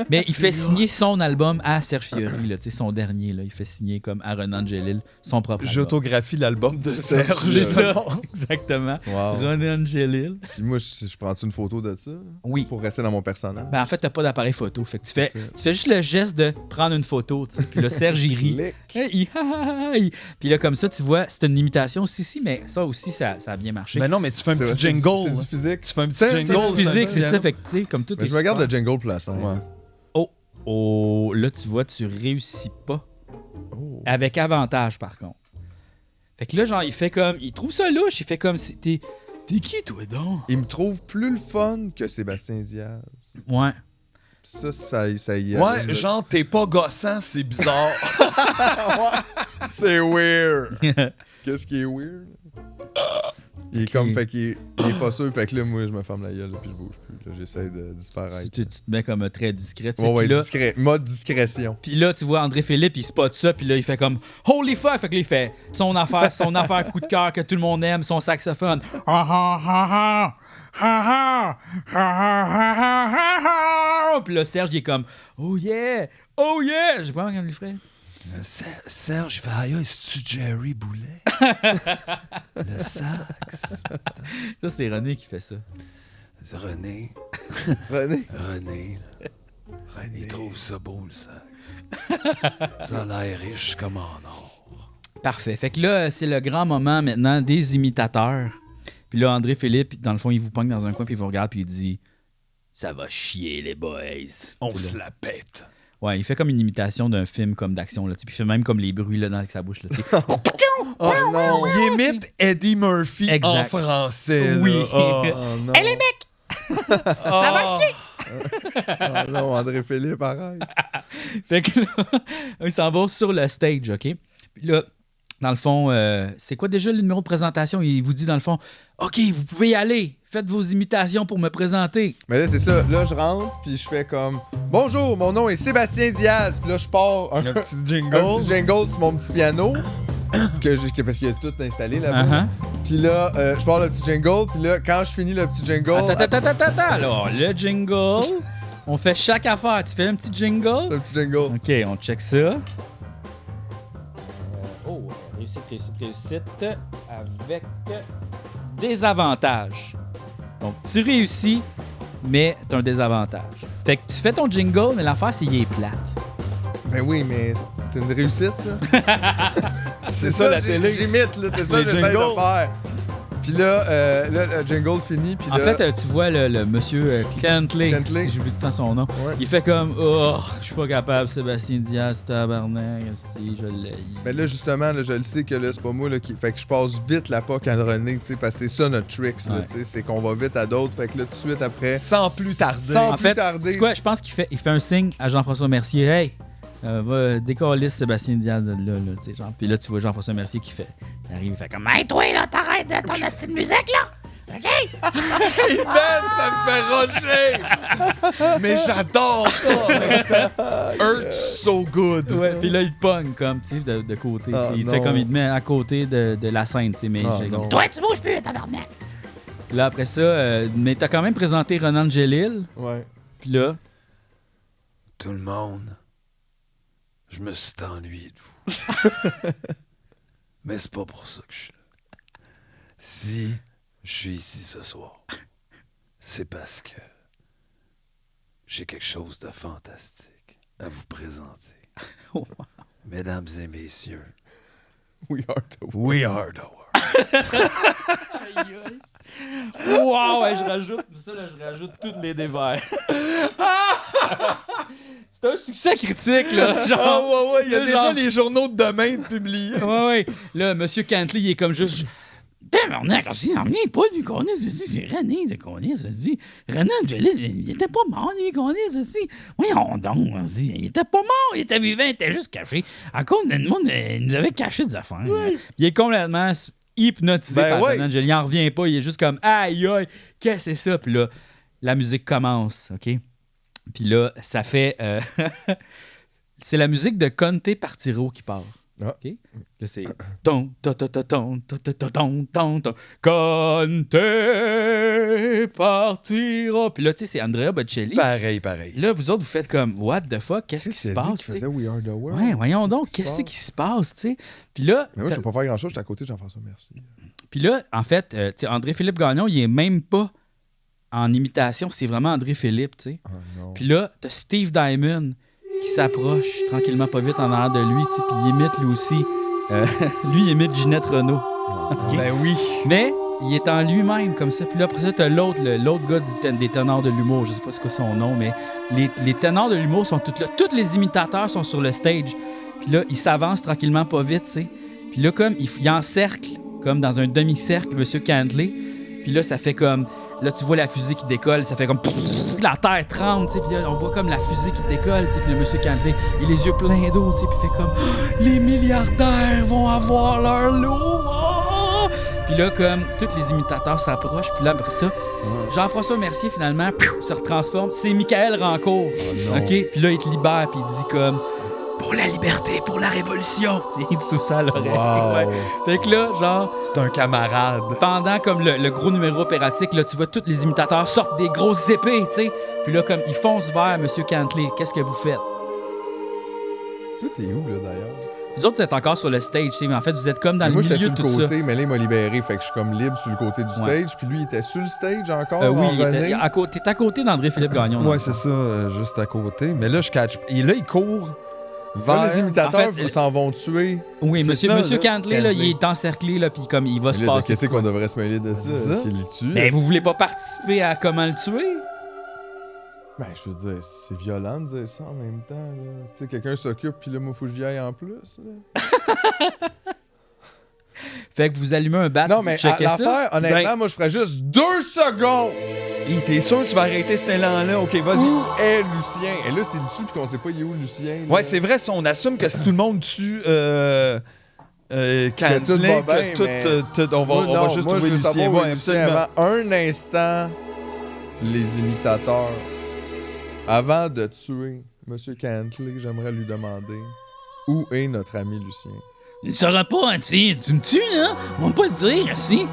Mais il fait signer son album à Serge Fiori, là, tu sais, son dernier. Là. Il fait signer comme à Renan Angelil son propre album. J'autographie l'album de Serge. C'est ça, exactement. Wow. Renan Angelil. Puis moi, je prends-tu une photo de ça? Oui. Pour rester dans mon personnage? Ben, en fait, t'as pas d'appareil photo. Fait que tu C'est fais, ça. tu fais juste le geste de prendre une photo, tu sais. Puis là, Serge, il rit. Clic. Hey, hi. Puis là, comme ça, tu vois, c'est une imitation. Si, mais ça aussi, ça a bien marché. Mais non, mais tu fais un C'est petit vrai, c'est du- jingle. C'est du physique. Tu fais un petit C'est jingle. c'est du physique, c'est ça. ça. Fait que, tu sais, comme tout Mais est je me regarde super. le jingle pour la scène. Ouais. Oh, là, tu vois, tu réussis pas. Oh. Avec avantage, par contre. Fait que là, genre, il fait comme... Il trouve ça louche. Il fait comme... T'es qui, toi, donc? Il me trouve plus le fun que Sébastien Diaz. Ouais. Puis ça y est. Ouais, genre, t'es pas gossant, c'est bizarre. C'est weird. Qu'est-ce qui est weird? Il est comme, fait qu'il est pas sûr. Fait que là, moi, je me ferme la gueule, puis je bouge plus. Là, j'essaie de disparaître. tu te mets comme très discret. tu sais. Ouais, Puis là, discret. Mode discrétion. Puis là, tu vois André Philippe, il spot ça, puis là, il fait comme Holy fuck! Fait que là, il fait son affaire coup de cœur que tout le monde aime, son saxophone. Puis là, Serge, il est comme Oh yeah! Oh yeah! Je sais pas comment il lui ferait. Serge, il fait aïe, c'est-tu Jerry Boulet? Le sax. Ça, c'est René qui fait ça. C'est René. René. René. Il trouve ça beau, le sax. Ça a l'air riche comme en or. Parfait. Fait que là, c'est le grand moment maintenant des imitateurs. Puis là, André Philippe, dans le fond, il vous pogne dans un coin, puis il vous regarde, puis il dit Ça va chier, les boys. On Tu sais, se là. la pète. Ouais, il fait comme une imitation d'un film comme d'action, là. Puis il fait même comme les bruits là, avec sa bouche, là. Tu sais. Oh non! Il imite Eddie Murphy Exact. en français. là. Oui. Ah. Oh non! Hey, les mecs! Ça va chier! Oh non, André-Philippe, arrête! Fait que là, il s'en va sur le stage, OK? Puis là, dans le fond, c'est quoi déjà le numéro de présentation? Il vous dit dans le fond, OK, vous pouvez y aller. Faites vos imitations pour me présenter. Mais là, c'est ça. Là, je rentre, puis je fais comme bonjour, mon nom est Sébastien Diaz. Puis là, je pars un Un petit un jingle. petit jingle sur mon petit piano. Parce qu'il y a tout installé là-bas. Puis là, je pars le petit jingle. Puis là, quand je finis le petit jingle. Attends. Alors, le jingle, on fait chaque affaire. Tu fais un petit jingle? Le petit jingle. OK, on check ça. Réussite avec des avantages. Donc, tu réussis, mais tu as un désavantage. Fait que tu fais ton jingle, mais l'affaire, c'est qu'il est plate. Ben oui, mais c'est une réussite, ça. C'est ça, la j'ai- télé. J'imite, là. C'est ça Les que j'essaie de jingles. faire. Puis là, le jingle finit. Puis En là, fait, tu vois le monsieur Kentley, Kentley. si j'oublie tout le temps son nom, ouais. il fait comme « Oh, je suis pas capable, Sébastien Diaz, tabarnak, esti, je l'ai. » Ben là, justement, là, je le sais que là, c'est pas moi là, qui. Fait que je passe vite la POC à René, tu sais, parce que c'est ça notre trick, là, Ouais. tu sais, c'est qu'on va vite à d'autres. Fait que là, tout de suite après. Sans plus tarder. Sans- En plus fait, tarder. c'est quoi? Je pense qu'il fait un signe à Jean-François Mercier. « Hey, va décoller Sébastien Diaz de là, tu sais, genre. » Puis là, tu vois Jean-François Mercier qui fait. Il arrive, il fait comme « Hey, toi, là, t'arrêtes de ton esti de musique, là! OK? Hey, man, ça me fait rocher! Mais j'adore ça! Hurt so good! Ouais, puis là, il te pogne comme, tu sais, de côté. Ah, tu sais. Il te non. fait comme il te met à côté de la scène, tu sais. Mais Ah, j'ai non. comme, toi, tu bouges plus, tabarnak! Là, après ça, mais t'as quand même présenté Renan Gélil. Ouais. Puis là, Tout le monde, je me suis ennuyé de vous. Mais c'est pas pour ça que je suis là. Si je suis ici ce soir, c'est parce que j'ai quelque chose de fantastique à vous présenter. Oh. Mesdames et messieurs, We are the we are the world. wow, ouais, je rajoute tous les dévers. C'est un succès critique, là. Genre, Ah ouais, il y a là, déjà genre- les journaux de demain de publier. Ouais. Là, Monsieur Cantley, il est comme juste. Tabarnak, on s'en revient pas, lui, qu'on est, c'est René, de qu'on est, ça se dit. Renan Gélil, il était pas mort, lui, qu'on est, ceci. Voyons donc, on se dit, il était pas mort, il était vivant, il était juste caché. À cause de le monde, il nous avait caché des affaires. Hein. Il est complètement hypnotisé Ben par ouais. Renan Gélil, il en revient pas, il est juste comme, aïe, aïe, qu'est-ce que c'est ça? Puis là, la musique commence, OK? Puis là, ça fait. C'est la musique de Conte Partiro qui part. Ah. OK? Là, c'est. Ton, ton, ton, ton, ton, ton, ton, ton, ton, ton. Conte Partiro. Puis là, tu sais, c'est Andrea Bocelli. Pareil. Là, vous autres, vous faites comme, what the fuck? Qu'est-ce qui se passe? qui tu sais? faisait We Are the World? Ouais, voyons donc, Qu'est-ce qu'est-ce qui se passe, tu sais? Puis là, Mais moi, je peux pas faire grand-chose, j'étais à côté de Jean-François Mercier. puis là, en fait, tu sais, André-Philippe Gagnon, il est même pas en imitation, c'est vraiment André-Philippe, tu sais. Oh non. Puis là, t'as Steve Diamond qui s'approche tranquillement pas vite en arrière de lui, tu sais, puis il imite lui aussi. Lui, il imite Ginette Renault. OK? Ben oui. Mais il est en lui-même comme ça. Puis là, après ça, t'as l'autre gars des ténors de l'humour. Je sais pas c'est quoi son nom, mais les ténors de l'humour sont tous là. Tous les imitateurs sont sur le stage. Puis là, ils s'avancent tranquillement pas vite, tu sais. Puis là, comme, il encercle, comme dans un demi-cercle, M. Cantley. Puis là, ça fait comme... Là, tu vois la fusée qui décolle, ça fait comme... La terre tremble, tu sais, puis là, on voit comme la fusée qui décolle, tu sais, puis le monsieur Cantley, il a les yeux pleins d'eau, tu sais, puis il fait comme... Les milliardaires vont avoir leur lot! Oh! Puis là, comme, tous les imitateurs s'approchent, puis là, après ça, Jean-François Mercier, finalement, se retransforme. C'est Michael Rancourt, non. OK? Puis là, il te libère, puis il dit comme... Pour la liberté, pour la révolution! Tu sais, il te sous ça à l'oreille. Wow. Ouais. Fait que là, genre... C'est un camarade. Pendant comme le gros numéro opératique, là, tu vois tous les imitateurs sortent des grosses épées, tu sais. Puis là, comme ils foncent vers M. Cantley. Qu'est-ce que vous faites? Toi, t'es où, là, d'ailleurs? Vous autres, vous êtes encore sur le stage, tu sais, mais en fait, vous êtes comme dans Mais le moi, j'étais milieu sur de le tout côté, mais là, il m'a libéré. Fait que je suis comme libre sur le côté du Ouais. stage. Puis lui, il était sur le stage encore, ça. Oui, en il était René. à côté, t'es à côté d'André-Philippe Gagnon. dans Ouais, le c'est fond. ça, juste à côté. Mais là, je catch. Et là, il court vers. Là, les imitateurs en fait, s'en vont tuer. Oui, C'est monsieur, ça, monsieur là, Cantley, là, Cantley. il est encerclé, là, puis comme il va se Mais là, passer. qu'est-ce qu'on devrait se mêler de C'est ça? ça. Qu'il les tue. Mais vous voulez pas participer à comment le tuer? Ben, je veux dire, c'est violent de dire ça en même temps, là. Tu sais, quelqu'un s'occupe, puis là, moi, faut que j'y aille en plus, là. Fait que vous allumez un bat, Non, vous mais checkez ça. l'affaire, honnêtement, moi, je ferais juste 2 secondes! T'es sûr que tu vas arrêter cet élan-là? Ok, vas-y. Où est Lucien? Et là, c'est le dessus, puis qu'on sait pas il est où, Lucien. là. Ouais, c'est vrai, si on assume que si tout le monde tue Cantling, tout va bien, que tout, mais- on Moi, va non, juste moi, trouver je veux Lucien. savoir où Ouais, est Lucien absolument. avant un instant, les imitateurs. Avant de tuer M. Cantley, j'aimerais lui demander où est notre ami Lucien. Il ne saura pas, hein, tu me tues, là? On va pas te dire, si.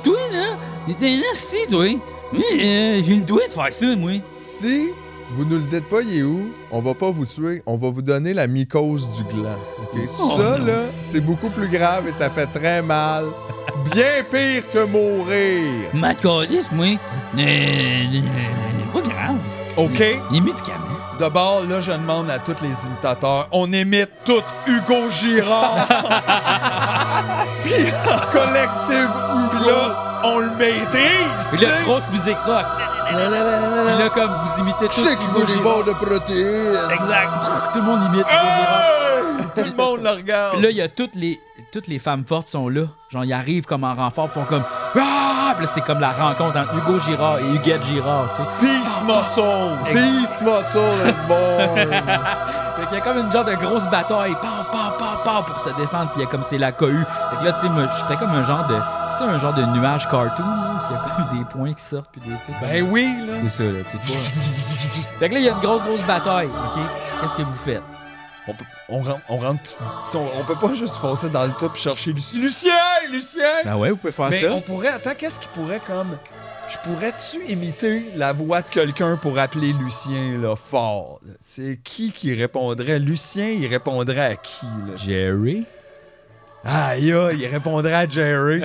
Toi, là, t'es là, si, toi. Oui, j'ai le doigt de faire ça, moi. Si vous nous le dites pas, il est où, on va pas vous tuer, on va vous donner la mycose du gland. OK? Oh, ça, non. là, c'est beaucoup plus grave et ça fait très mal. Bien pire que mourir. Ma calisse, moi. Pas grave. OK. Les médicaments. D'abord, là, je demande à tous les imitateurs, on imite tout Hugo Girard. Collective Puis Hugo. là, on le maîtrise. Puis là, grosse musique rock. Puis là, comme vous imitez tout. Je sais qu'il Hugo veut des Girard. barres de protéines. Exact. Tout le monde imite Hugo Girard. Hey! Tout le monde le regarde. Puis là, il y a toutes les femmes fortes sont là. Genre, ils arrivent comme en renfort, ils font comme ah! Puis là, c'est comme la rencontre entre Hugo Girard et Huguette Girard, tu sais. Peace muscle. Peace muscle is born. Fait qu'il y a comme une genre de grosse bataille, pour se défendre, puis il y a comme c'est la cohue. Fait que là, tu sais, moi, je ferais comme un genre de nuage cartoon, là, parce qu'il y a comme des points qui sortent, puis des, tu sais. comme- Ben oui, là. C'est ça, là, tu sais pas. Fait que là, il y a une grosse bataille, OK? Qu'est-ce que vous faites? On rentre. On peut pas juste foncer dans le tas et chercher Lucien. Lucien! Ah ouais, vous pouvez faire Mais ça. on pourrait. Attends, qu'est-ce qui pourrait comme. Je pourrais-tu imiter la voix de quelqu'un pour appeler Lucien, là, fort? Là? C'est qui répondrait? Lucien, il répondrait à qui, là? Jerry? Aïe, aïe, il répondrait à Jerry.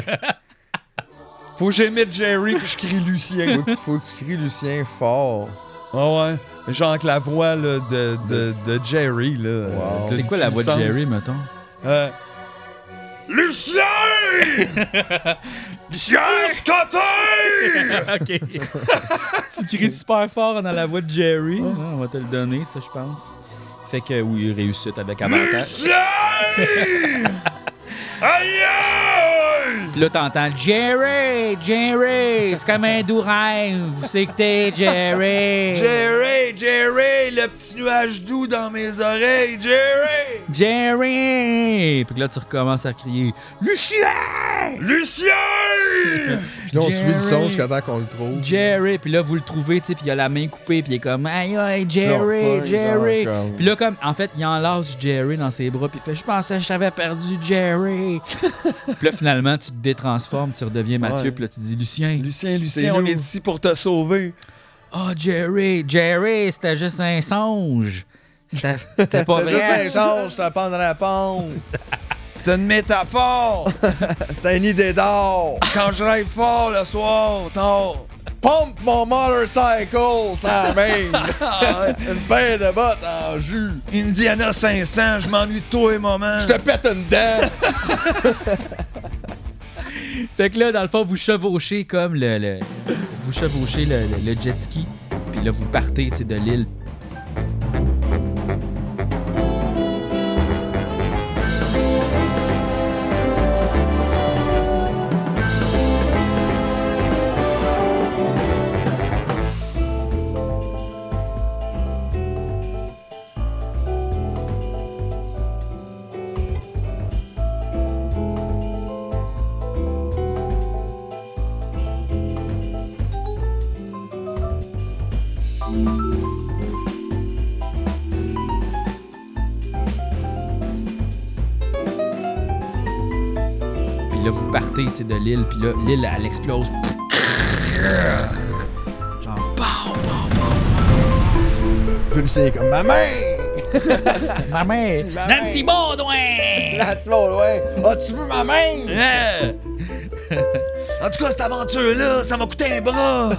Faut que j'imite Jerry puis je crie Lucien. Faut que tu cries Lucien fort. Ah ouais. Genre avec la voix là, de Jerry. Là, Wow. C'est quoi la voix de puissance. Jerry, mettons? Lucien! Lucien! OK. Tu cries super fort dans la voix de Jerry. Ah, on va te le donner, ça, je pense. Fait que oui, réussite avec avantage. Aïe! Puis là, t'entends Jerry, c'est comme un doux rêve. Vous savez que t'es Jerry. Jerry, le petit nuage doux dans mes oreilles, Jerry! Jerry! Puis là, tu recommences à crier Lucien! Lucien! Puis là, on suit le son Jerry. jusqu'à temps qu'on le trouve. Jerry, puis là, vous le trouvez, tu sais, puis il a la main coupée, puis il est comme aïe, Là, Jerry, on pogne, Jerry. genre, comme- Puis là, comme, en fait, il enlace Jerry dans ses bras, puis il fait je pensais que je t'avais perdu, Jerry. Puis là, finalement, tu te détransformes, tu redeviens Mathieu, Ouais. puis là, tu dis Lucien. Lucien, on nous. est ici pour te sauver. Oh, Jerry, c'était juste un songe. C'était pas C'est juste vrai. un genre, je te pas de réponse. C'est une métaphore. C'est une idée d'or. Quand je rêve fort le soir, tard. Pompe mon motorcycle sans main. Une paire de bottes en jus. Indiana 500, je m'ennuie de toi et maman. Je te pète une dent. Fait que là, dans le fond, vous chevauchez comme vous chevauchez le jet ski, puis là, vous partez, tu sais, de l'île. Puis là, vous partez, tu sais, de l'île, puis là, l'île, elle explose. Genre, pow, pow, Puis Lucien est comme ma main. ma mère! Ma main. Nancy Baudouin! Là, tu vas au loin. As-tu vu ma main? Yeah! En tout cas, cette aventure-là, ça m'a coûté un bras.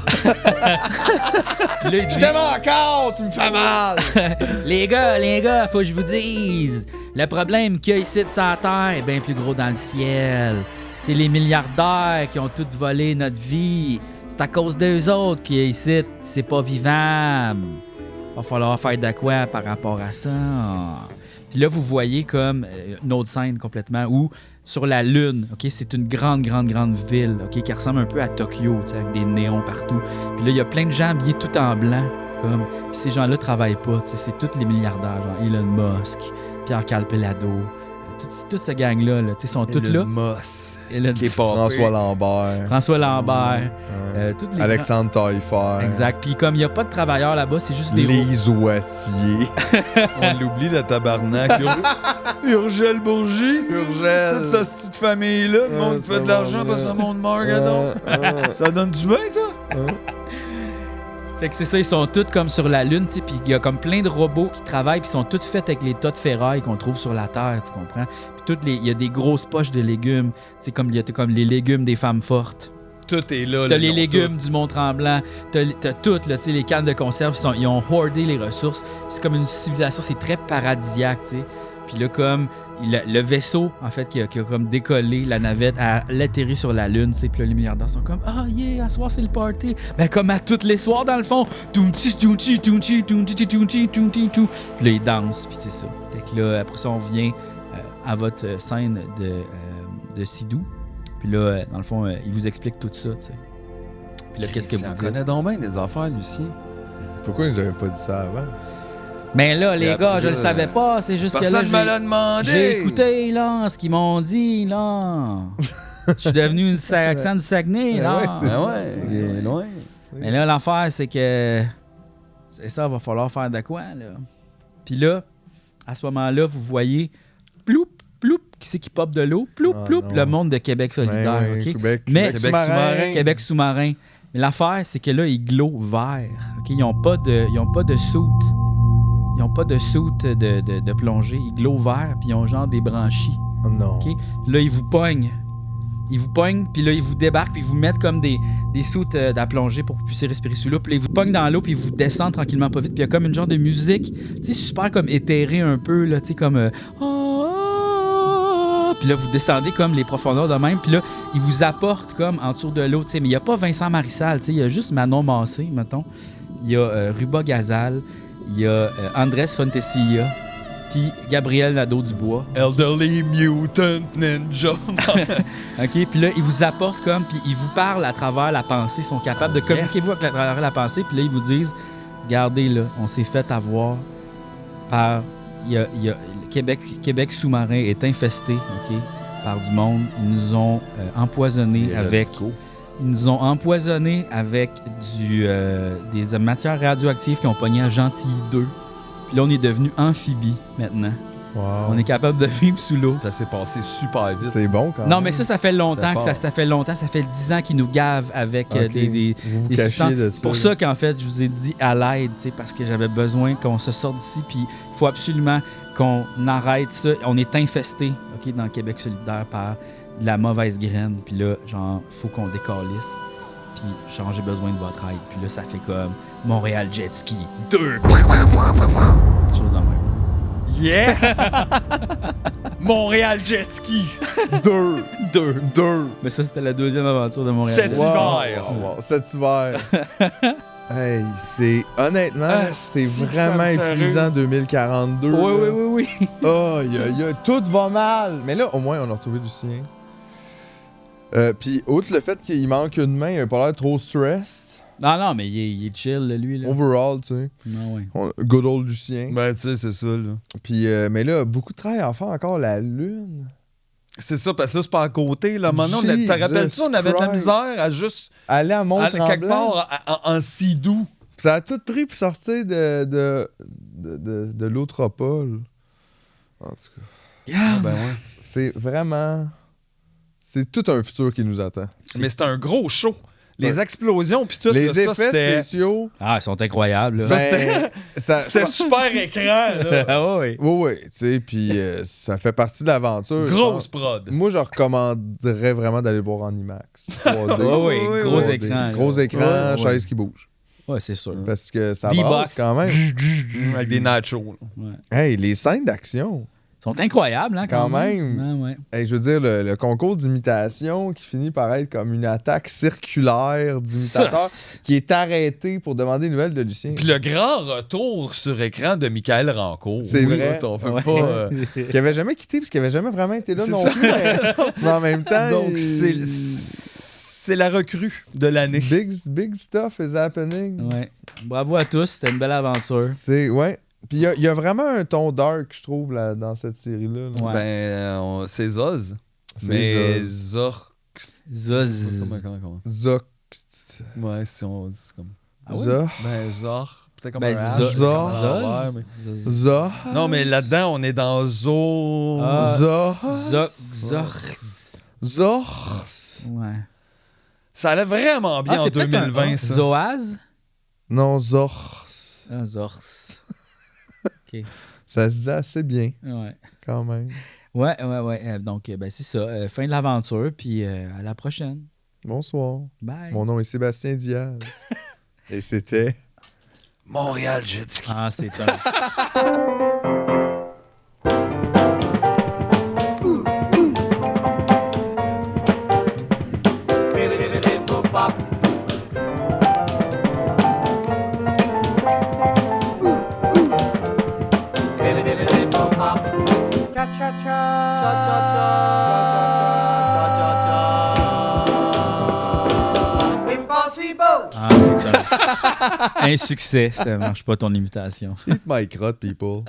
Puis là, il dit, Je t'aime encore, tu me fais mal. les gars, faut que je vous dise, le problème qu'il y a ici de sa terre est bien plus gros dans le ciel. C'est les milliardaires qui ont tout volé notre vie. C'est à cause d'eux autres qu'il y a ici, c'est pas vivable. va falloir faire de quoi par rapport à ça. Puis là, vous voyez comme une autre scène complètement où, sur la Lune, OK, c'est une grande ville, OK, qui ressemble un peu à Tokyo, tu sais, avec des néons partout. Puis là, il y a plein de gens habillés tout en blanc. Comme. Puis ces gens-là travaillent pas, tu sais, c'est tous les milliardaires, genre Elon Musk, Pierre Calpelado, tout ce gang-là, tu sais, sont tous là. Moss. Elon Qui est pas François Lambert. François Lambert, Ouais. tous les Alexandre Taillefer. Exact. Puis comme il n'y a pas de travailleurs là-bas, c'est juste des Lise Wattier. On l'oublie, le tabarnak. Urgel Bourgie. Urgel. Toute cette petite famille-là, le monde fait de l'argent parce que le monde meurt, donc. Ça donne du bien, toi? Fait que c'est ça, ils sont tous comme sur la Lune, tu sais, puis il y a comme plein de robots qui travaillent, puis ils sont tous faits avec les tas de ferraille qu'on trouve sur la Terre, tu comprends? Puis il y a des grosses poches de légumes, tu sais, il y a comme les légumes des femmes fortes. Tout est là. T'as les légumes du Mont-Tremblant, t'as tout, là, tu sais, les cannes de conserve, ils ont hoardé les ressources. Puis c'est comme une civilisation, c'est très paradisiaque, tu sais. Puis là, comme le vaisseau, en fait, qui a comme décollé, la navette, a atterri sur la Lune, tu sais. Puis là, les milliardaires sont comme « Ah, yeah, à soir, c'est le party! » Ben, comme à tous les soirs, dans le fond. Tounti, tounti, tounti, tounti, tounti, tounti, tounti. Puis là, ils dansent, puis c'est ça. Fait que là, après ça, on vient à votre scène de Sidou. Puis là, dans le fond, il vous explique tout ça, tu sais. Puis là, qu'est-ce que vous On dites? connaît donc bien des affaires, Lucien. Pourquoi ils n'avaient pas dit ça avant? Mais là, les Et gars, après je le ça, savais pas. C'est juste que là, Personne ne me l'a demandé. j'ai écouté, là, ce qu'ils m'ont dit, là. Je suis devenu une accent du Saguenay, là. Ouais, c'est Ah ouais, il est loin. Mais là, l'affaire, c'est que... C'est ça, va falloir faire de quoi, là. Puis là, à ce moment-là, vous voyez... Ploup, ploup, qui c'est qui pop de l'eau? Ploup, Ah, ploup, non. le monde de Québec solidaire, Ouais, OK? Québec, Mais- Québec sous-marin. Québec sous-marin. Mais l'affaire, c'est que là, ils glow vert. OK? Ils n'ont pas de soute. Ils n'ont pas de soute de plongée. Ils glow vert, puis ils ont genre des branchies. Oh non. OK? Puis là, ils vous pognent. Ils vous pognent, puis là, ils vous débarquent, puis ils vous mettent comme des soutes à plonger pour que vous puissiez respirer sous l'eau. Puis là, ils vous pognent dans l'eau, puis ils vous descendent tranquillement pas vite. Puis il y a comme une genre de musique, tu sais, super comme éthérée un peu, là, tu sais, comme... Puis là, vous descendez comme les profondeurs de même. Puis là, ils vous apportent comme en dessous de l'eau, tu sais. Mais il n'y a pas Vincent Marissal, tu sais. Il y a juste Manon Massé, mettons. Il y a Ruba Gazal. Il y a Andrés Fontecilla. Puis Gabriel Nadeau-Dubois. Elderly Mutant Ninja. OK? Puis là, ils vous apportent comme, puis ils vous parlent à travers la pensée. Ils sont capables de communiquer vous à travers la pensée. Puis là, ils vous disent, regardez, là, on s'est fait avoir par... Il y a Québec sous-marin est infesté, OK, par du monde. Ils nous ont empoisonnés avec... Ils nous ont empoisonnés avec des matières radioactives qui ont pogné à Gentilly 2. Puis là, on est devenu amphibie maintenant. Wow. On est capable de vivre sous l'eau. Ça s'est passé super vite. C'est bon quand même. Non, mais ça fait longtemps que C'était ça fait longtemps. Ça fait 10 ans qu'ils nous gavent avec Ok. des Vous vous des cachiez substances. de C'est pour ça qu'en fait, je vous ai dit à l'aide, tu sais, parce que j'avais besoin qu'on se sorte d'ici. Puis il faut absolument qu'on arrête ça. On est infesté, OK, dans Québec solidaire par de la mauvaise graine. Puis là, genre, faut qu'on décalisse. Puis genre, j'ai besoin de votre aide. Puis là, ça fait comme Montréal Jet Ski 2. Chose de même. Yes! Montréal Jet Ski. 2. Mais ça, c'était la deuxième aventure de Montréal. Cet Jet Ski. hiver. Cet hiver. Hey, c'est... Honnêtement, Ah, c'est si que vraiment ça me fait épuisant 2042. Oui. Aïe, aïe, aïe, tout va mal. Mais là, au moins, on a retrouvé du sien. Puis, outre le fait qu'il manque une main, il a pas l'air trop stressed. Non, mais il est chill, là, lui. Là. Overall, tu sais. Non, ouais. Good old Lucien. Ben, tu sais, c'est ça, là. Puis, mais là, beaucoup de travail à faire encore. La Lune. C'est ça, parce que là, c'est pas à côté, là. Maintenant, Jesus t'as rappelles-ça, on avait de la Christ. misère à juste... Aller à à- Mont-Tremblant. quelque part en Sidou. Ça a tout pris pour sortir de l'Eau-Tropole. En tout cas, Ah, ben ouais. c'est vraiment... C'est tout un futur qui nous attend. Mais c'était un gros show. Les Ouais. explosions, puis tout, Les là, ça, effets c'était... spéciaux, Ah, ils sont incroyables, là. ben, ça, C'était super écran, là. Ah oui. oui, tu sais, puis ça fait partie de l'aventure. je Grosse pense. prod. Moi, je recommanderais vraiment d'aller le voir en IMAX. 3D. Oui, oui, gros 3D. écran. là. Gros écran, Ouais, ouais. chaise qui bouge. Ouais, c'est sûr. Parce que ça D-box. brasse quand même. Avec des nachos. là. Hey, les scènes d'action. sont incroyables, hein, Quand quand même. Ah, ouais. Hey, je veux dire, le concours d'imitation qui finit par être comme une attaque circulaire d'imitateurs Ça, qui est arrêté pour demander des nouvelles de Lucien. Puis le grand retour sur écran de Michael Rancourt. C'est vrai. On peut Ouais. pas... Qui avait jamais quitté parce qu'il avait jamais vraiment été là non plus. Mais en même temps, Donc, c'est la recrue de l'année. big stuff is happening. Ouais. Bravo à tous, c'était une belle aventure. C'est, ouais. Puis il y a vraiment un ton dark, je trouve, là, dans cette série-là. là. Ouais. Ben, c'est Zoz. C'est Mais Zoz. Zork... Zoz. Comment? Zoc. Ouais, c'est comme... Ah ouais? Zoc. Ben, Zork. Peut-être comme Ben, un Zo- H, Zor. comme un R, mais- Zoz. Zoc. Non, mais là-dedans, on est dans Zo... Ah. Zoc. Zorz. Zor. Ouais. Ça allait vraiment bien Ah, en c'est peut-être 2020, un ça. Zoaz? Non, Zor. Un Zorz. OK. Ça se dit assez bien, Ouais. quand même. Ouais. Donc, ben, c'est ça. Fin de l'aventure, puis à la prochaine. Bonsoir. Bye. Mon nom est Sébastien Diaz. Et c'était... Montréal Jet Ski. Ah, c'est un... Ah, c'est un succès. Ça marche pas ton imitation. Eat my crotte, people.